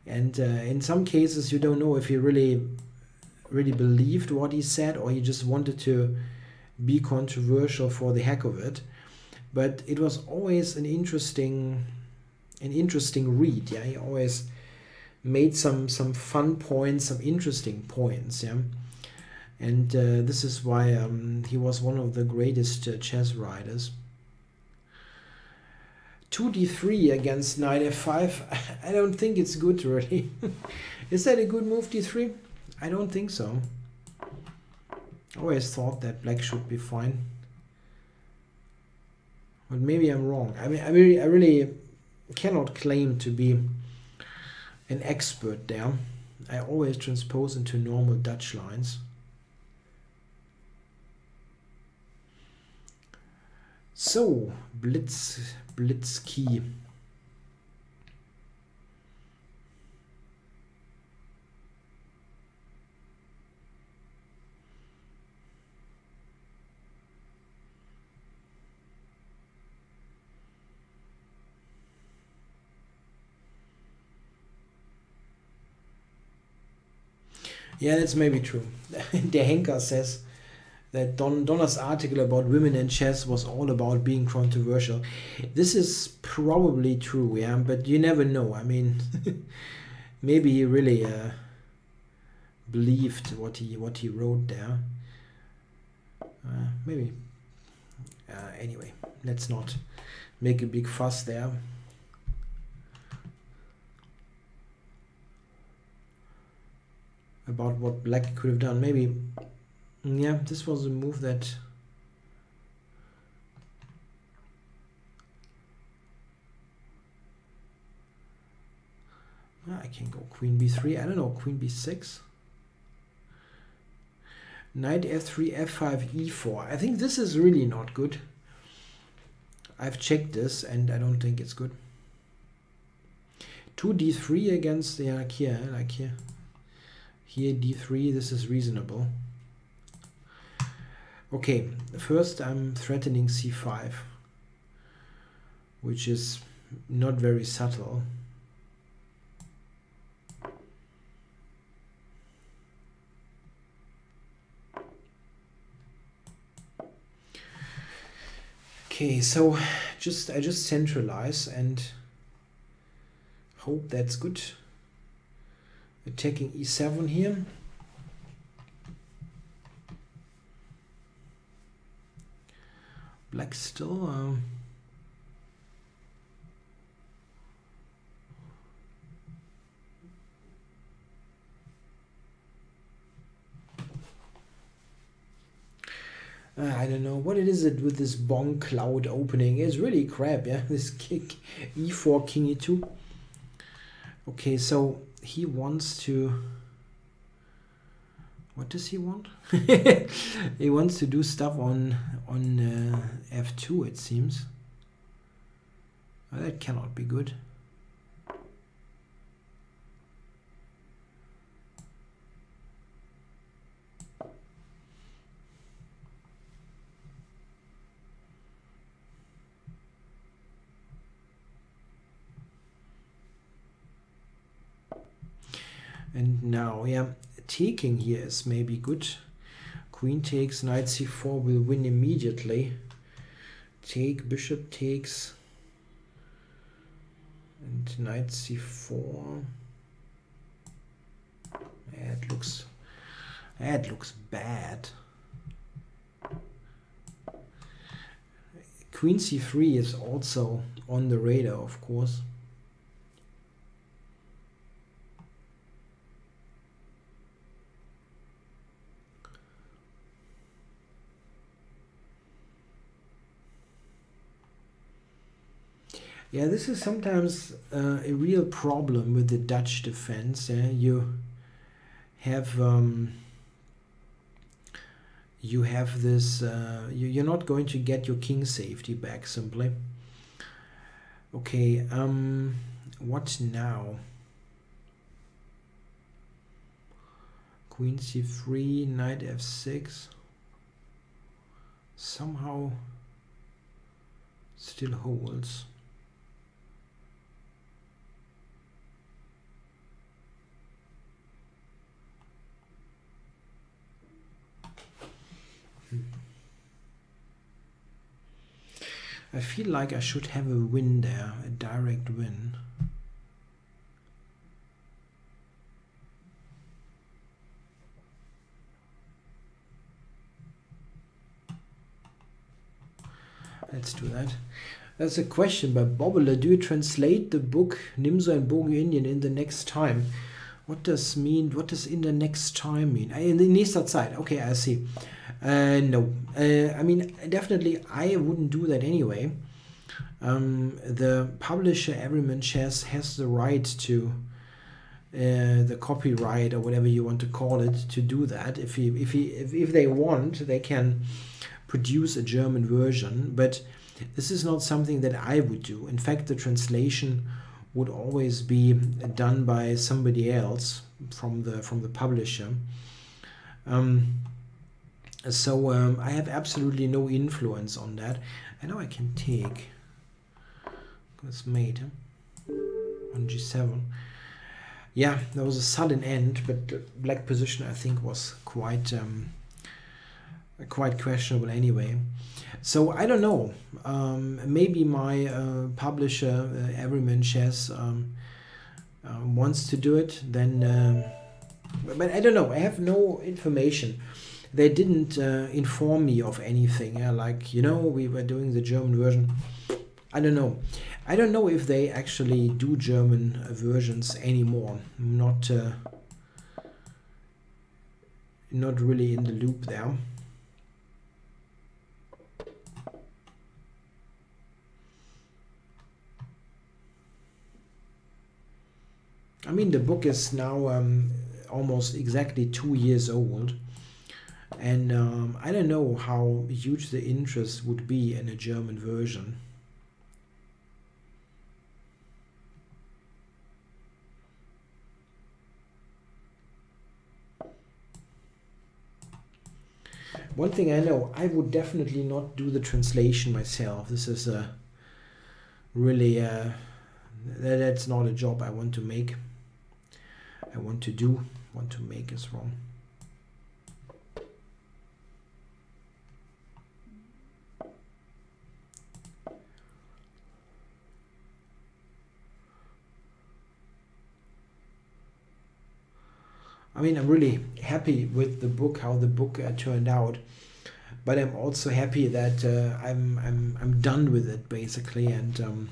and in some cases you don't know if he really believed what he said or he just wanted to be controversial for the heck of it, but it was always an interesting read. Yeah, he always made some fun points, some interesting points. Yeah, and this is why he was one of the greatest chess writers. 2d3 against knight f5. I don't think it's good, really. Is that a good move, d3? I don't think so. I always thought that black should be fine, but maybe I'm wrong. I mean, I really cannot claim to be an expert there. I always transpose into normal Dutch lines. So, Blitz key. Yeah, that's maybe true. Der Henker says that Donna's article about women and chess was all about being controversial. This is probably true, yeah, but you never know. I mean, maybe he really believed what he wrote there. Maybe. Anyway, let's not make a big fuss there. About what black could have done. Maybe, yeah, this was a move that I can go queen b3. I don't know, queen b6, knight f3, f5, e4. I think this is really not good. I've checked this and I don't think it's good. 2d3 against, yeah, like here. Here d3, this is reasonable. Okay, first I'm threatening c5, which is not very subtle. Okay, so I just centralize and hope that's good. Attacking e7 here. Black still I don't know what it is with this bong cloud opening. It's really crap, yeah. This kick e4, king e2. Okay, so he wants to, what does he want? He wants to do stuff on f2, it seems. Well, that cannot be good. And now, yeah, taking here is maybe good. Queen takes, knight c4 will win immediately. Take, bishop takes, and knight c4. Yeah, it looks bad. Queen c3 is also on the radar, of course. Yeah, this is sometimes a real problem with the Dutch defense. You have this. You're not going to get your king safety back simply. Okay. What now? Queen c3, knight f6. Somehow still holds. I feel like I should have a win there, a direct win. Let's do that. That's a question by Bobbler. Do you translate the book Nimzo and Bogi Indian in the next time? What does mean? What does in the next time mean? In the nächster Zeit. Okay, I see. No. I mean, definitely I wouldn't do that anyway. The publisher Everyman Chess has the right to the copyright or whatever you want to call it to do that. If they want, they can produce a German version, but this is not something that I would do. In fact, the translation would always be done by somebody else from the publisher. So I have absolutely no influence on that. I know I can take this mate on g7. Yeah, there was a sudden end, but the black position I think was quite questionable anyway. So I don't know. Maybe my publisher Everyman Chess wants to do it. Then, but I don't know. I have no information. They didn't inform me of anything. Like, you know, we were doing the German version. I don't know. I don't know if they actually do German versions anymore. I'm not really in the loop there. I mean, the book is now almost exactly 2 years old, and I don't know how huge the interest would be in a German version. One thing I know, I would definitely not do the translation myself. This is a really that's not a job I want to make. I want to make is wrong. I mean, I'm really happy with the book, how the book turned out, but I'm also happy that I'm done with it basically, and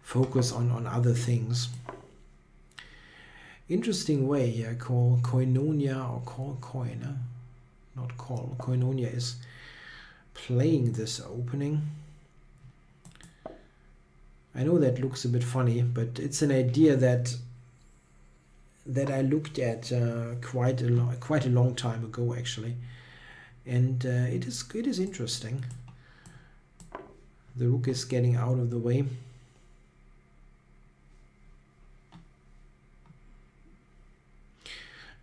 focus on other things. Interesting way, call Koinonia or call Coino, not call. Koinonia is playing this opening. I know that looks a bit funny, but it's an idea that I looked at quite a long time ago actually, and it is interesting. The rook is getting out of the way.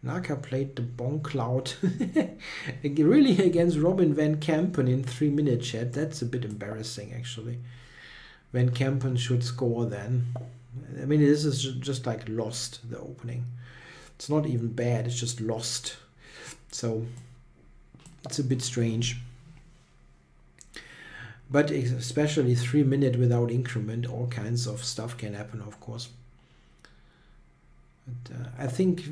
Naka played the Bonk Cloud really against Robin Van Kampen in 3-minute chat. That's a bit embarrassing actually. Van Kampen should score then. I mean, this is just like lost, the opening. It's not even bad, it's just lost. So it's a bit strange. But especially 3-minute without increment, all kinds of stuff can happen, of course. But I think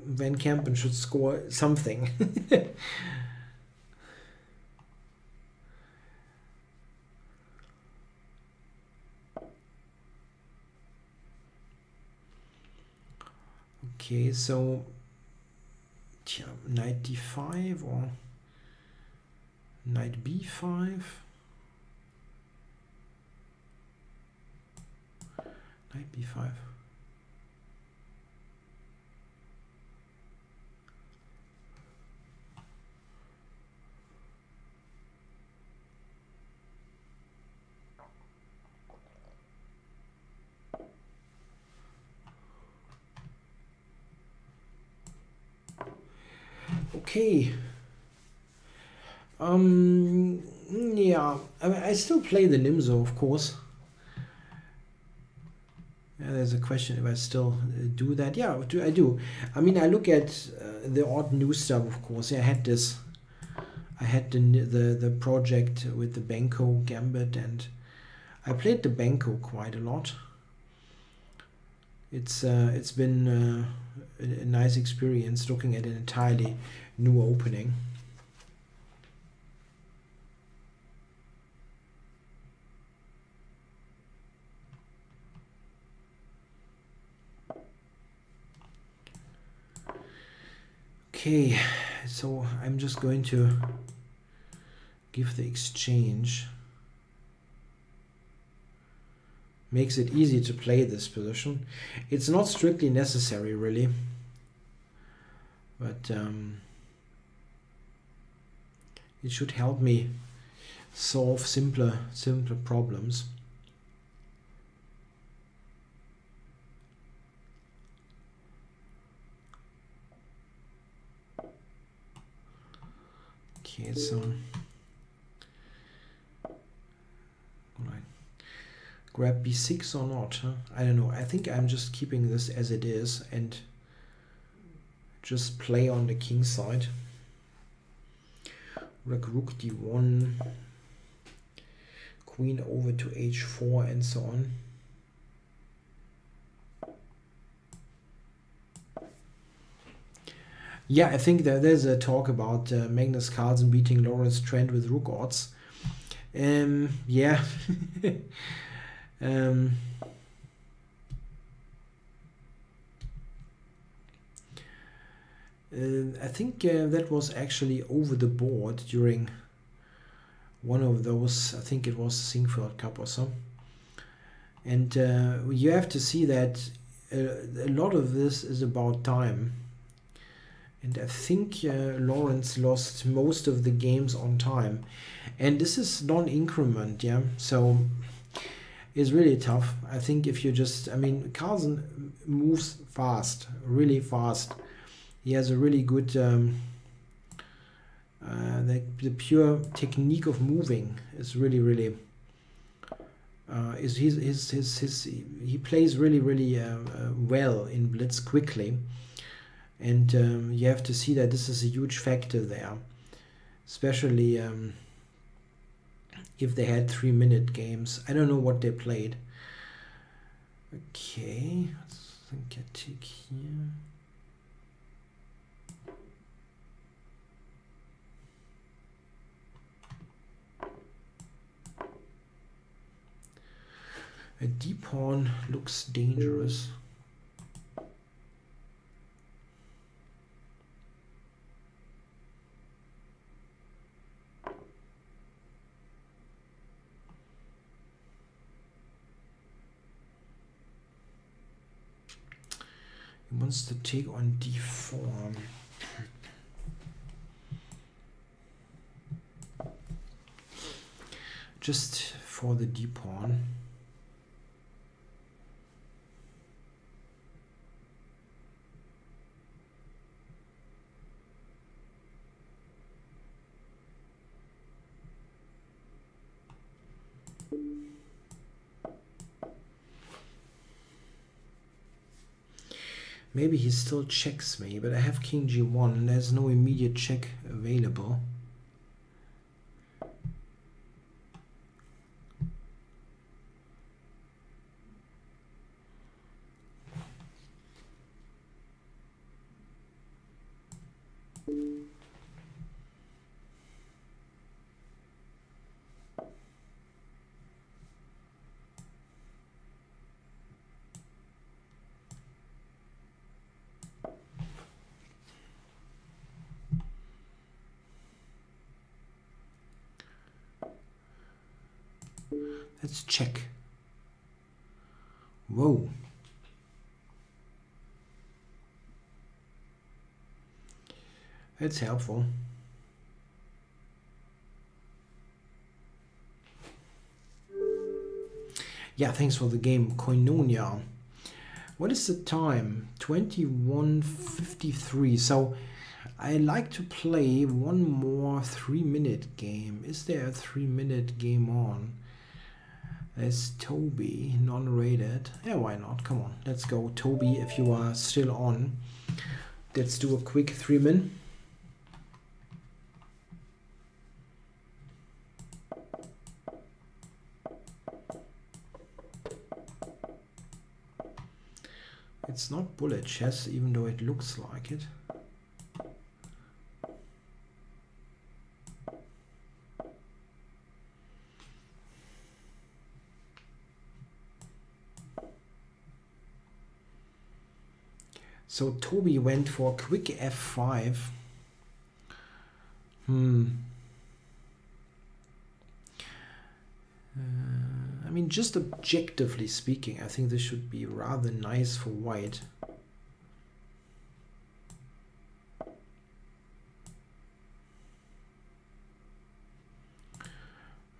Van Kampen should score something. Okay, so knight d5 or knight b5. Knight b5. Okay. Yeah, I mean, I still play the Nimzo, of course. Yeah, there's a question if I still do that. Yeah, I do. I mean, I look at the odd new stuff, of course. Yeah, I I had the project with the Banco Gambit, and I played the Banco quite a lot. It's been a nice experience looking at an entirely new opening. Okay, so I'm just going to give the exchange. Makes it easy to play this position. It's not strictly necessary, really, but it should help me solve simpler problems. Okay, so grab b6 or not, huh? I don't know. I think I'm just keeping this as it is and just play on the king side. Rook d1, queen over to h4, and so on. Yeah, I think that there's a talk about Magnus Carlsen beating Lawrence Trent with rook odds. Yeah. I think that was actually over the board during one of those, I think it was the Singfield Cup or so. And you have to see that a lot of this is about time. And I think Lawrence lost most of the games on time. And this is non-increment, yeah? So it's really tough. I think if you just, I mean, Carlsen moves fast, really fast. He has a really good, the pure technique of moving is really, really, he plays really, really well in Blitz quickly. And you have to see that this is a huge factor there, especially if they had 3-minute games. I don't know what they played. Okay, I think I take here. A d pawn looks dangerous. He wants to take on d4. Just for the d pawn. Maybe he still checks me, but I have king g1 and there's no immediate check available. Let's check. Whoa. That's helpful. Yeah, thanks for the game, Coino. What is the time? 21:53. So I like to play one more 3-minute game. Is there a 3-minute game on? There's Toby, non-rated. Yeah, why not? Come on, let's go. Toby, if you are still on. Let's do a quick 3-min. It's not bullet chess, even though it looks like it. So Toby went for quick f5. I mean, just objectively speaking, I think this should be rather nice for white.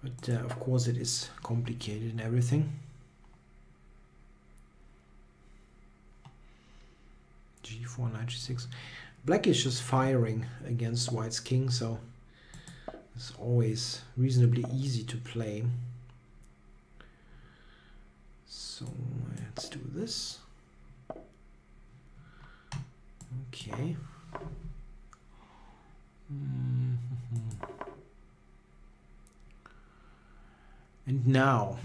But of course it is complicated and everything. G4, knight g6. Black is just firing against white's king, so it's always reasonably easy to play. So let's do this. Okay. And now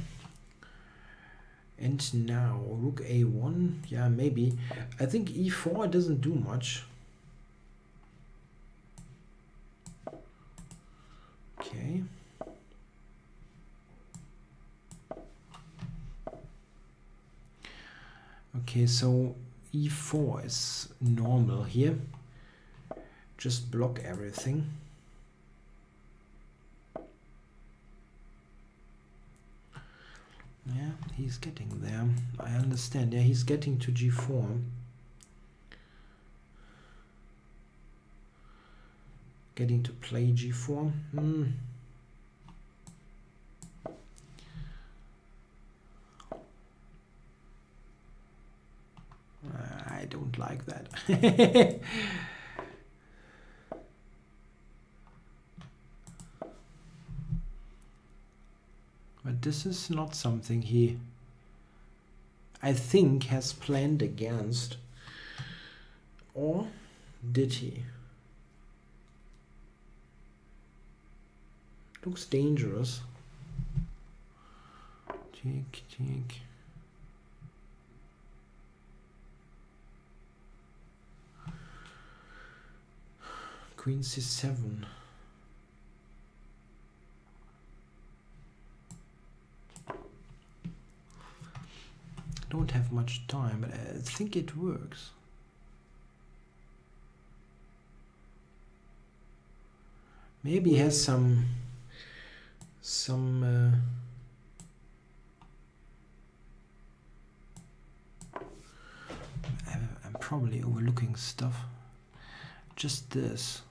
rook a1. Yeah, maybe. I think e4 doesn't do much. Okay. Okay, so e4 is normal here. Just block everything. Yeah, he's getting there. I understand. Yeah, he's getting to g4. Getting to play g4. I don't like that. But this is not something he, I think, has planned against. Or did he? Looks dangerous. Take, take. Queen c7. Don't have much time, but I think it works. Maybe he has some I'm probably overlooking stuff. Just this.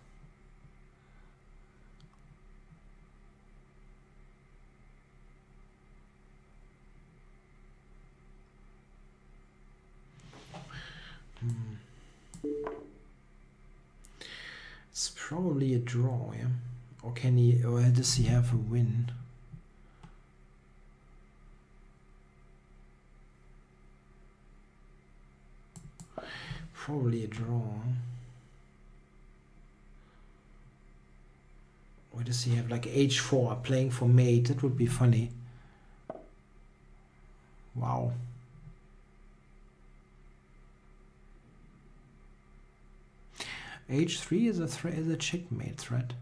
It's probably a draw, yeah? Or can he, or does he have a win? Probably a draw. Or does he have like h4 playing for mate? That would be funny. Wow. h3 is a checkmate threat.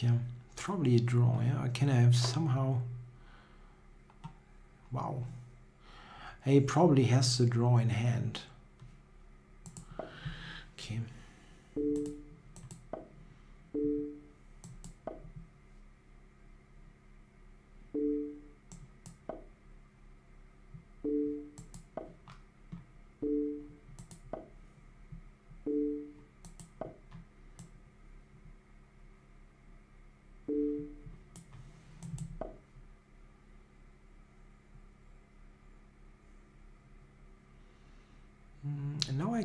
Yeah, probably a draw, yeah? Or can I have somehow... Wow. He probably has to draw in hand. Okay.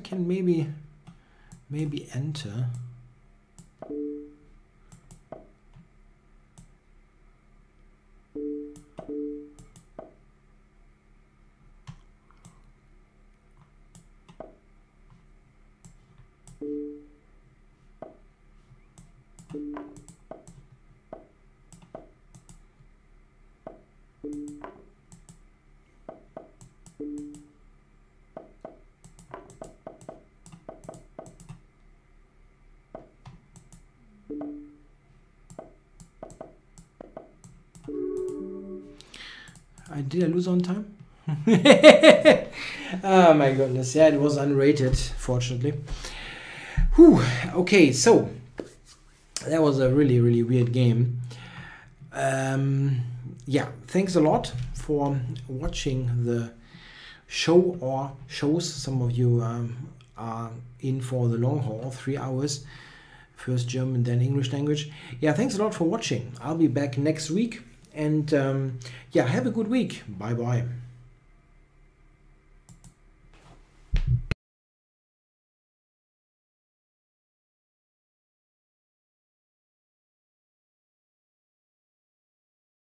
can maybe enter. Did I lose on time? Oh my goodness, yeah, it was unrated, fortunately. Whew. Okay, so that was a really weird game. Yeah, thanks a lot for watching the show or shows. Some of you are in for the long haul, 3 hours, first German, then English language. Yeah, thanks a lot for watching. I'll be back next week. And yeah, have a good week. Bye bye.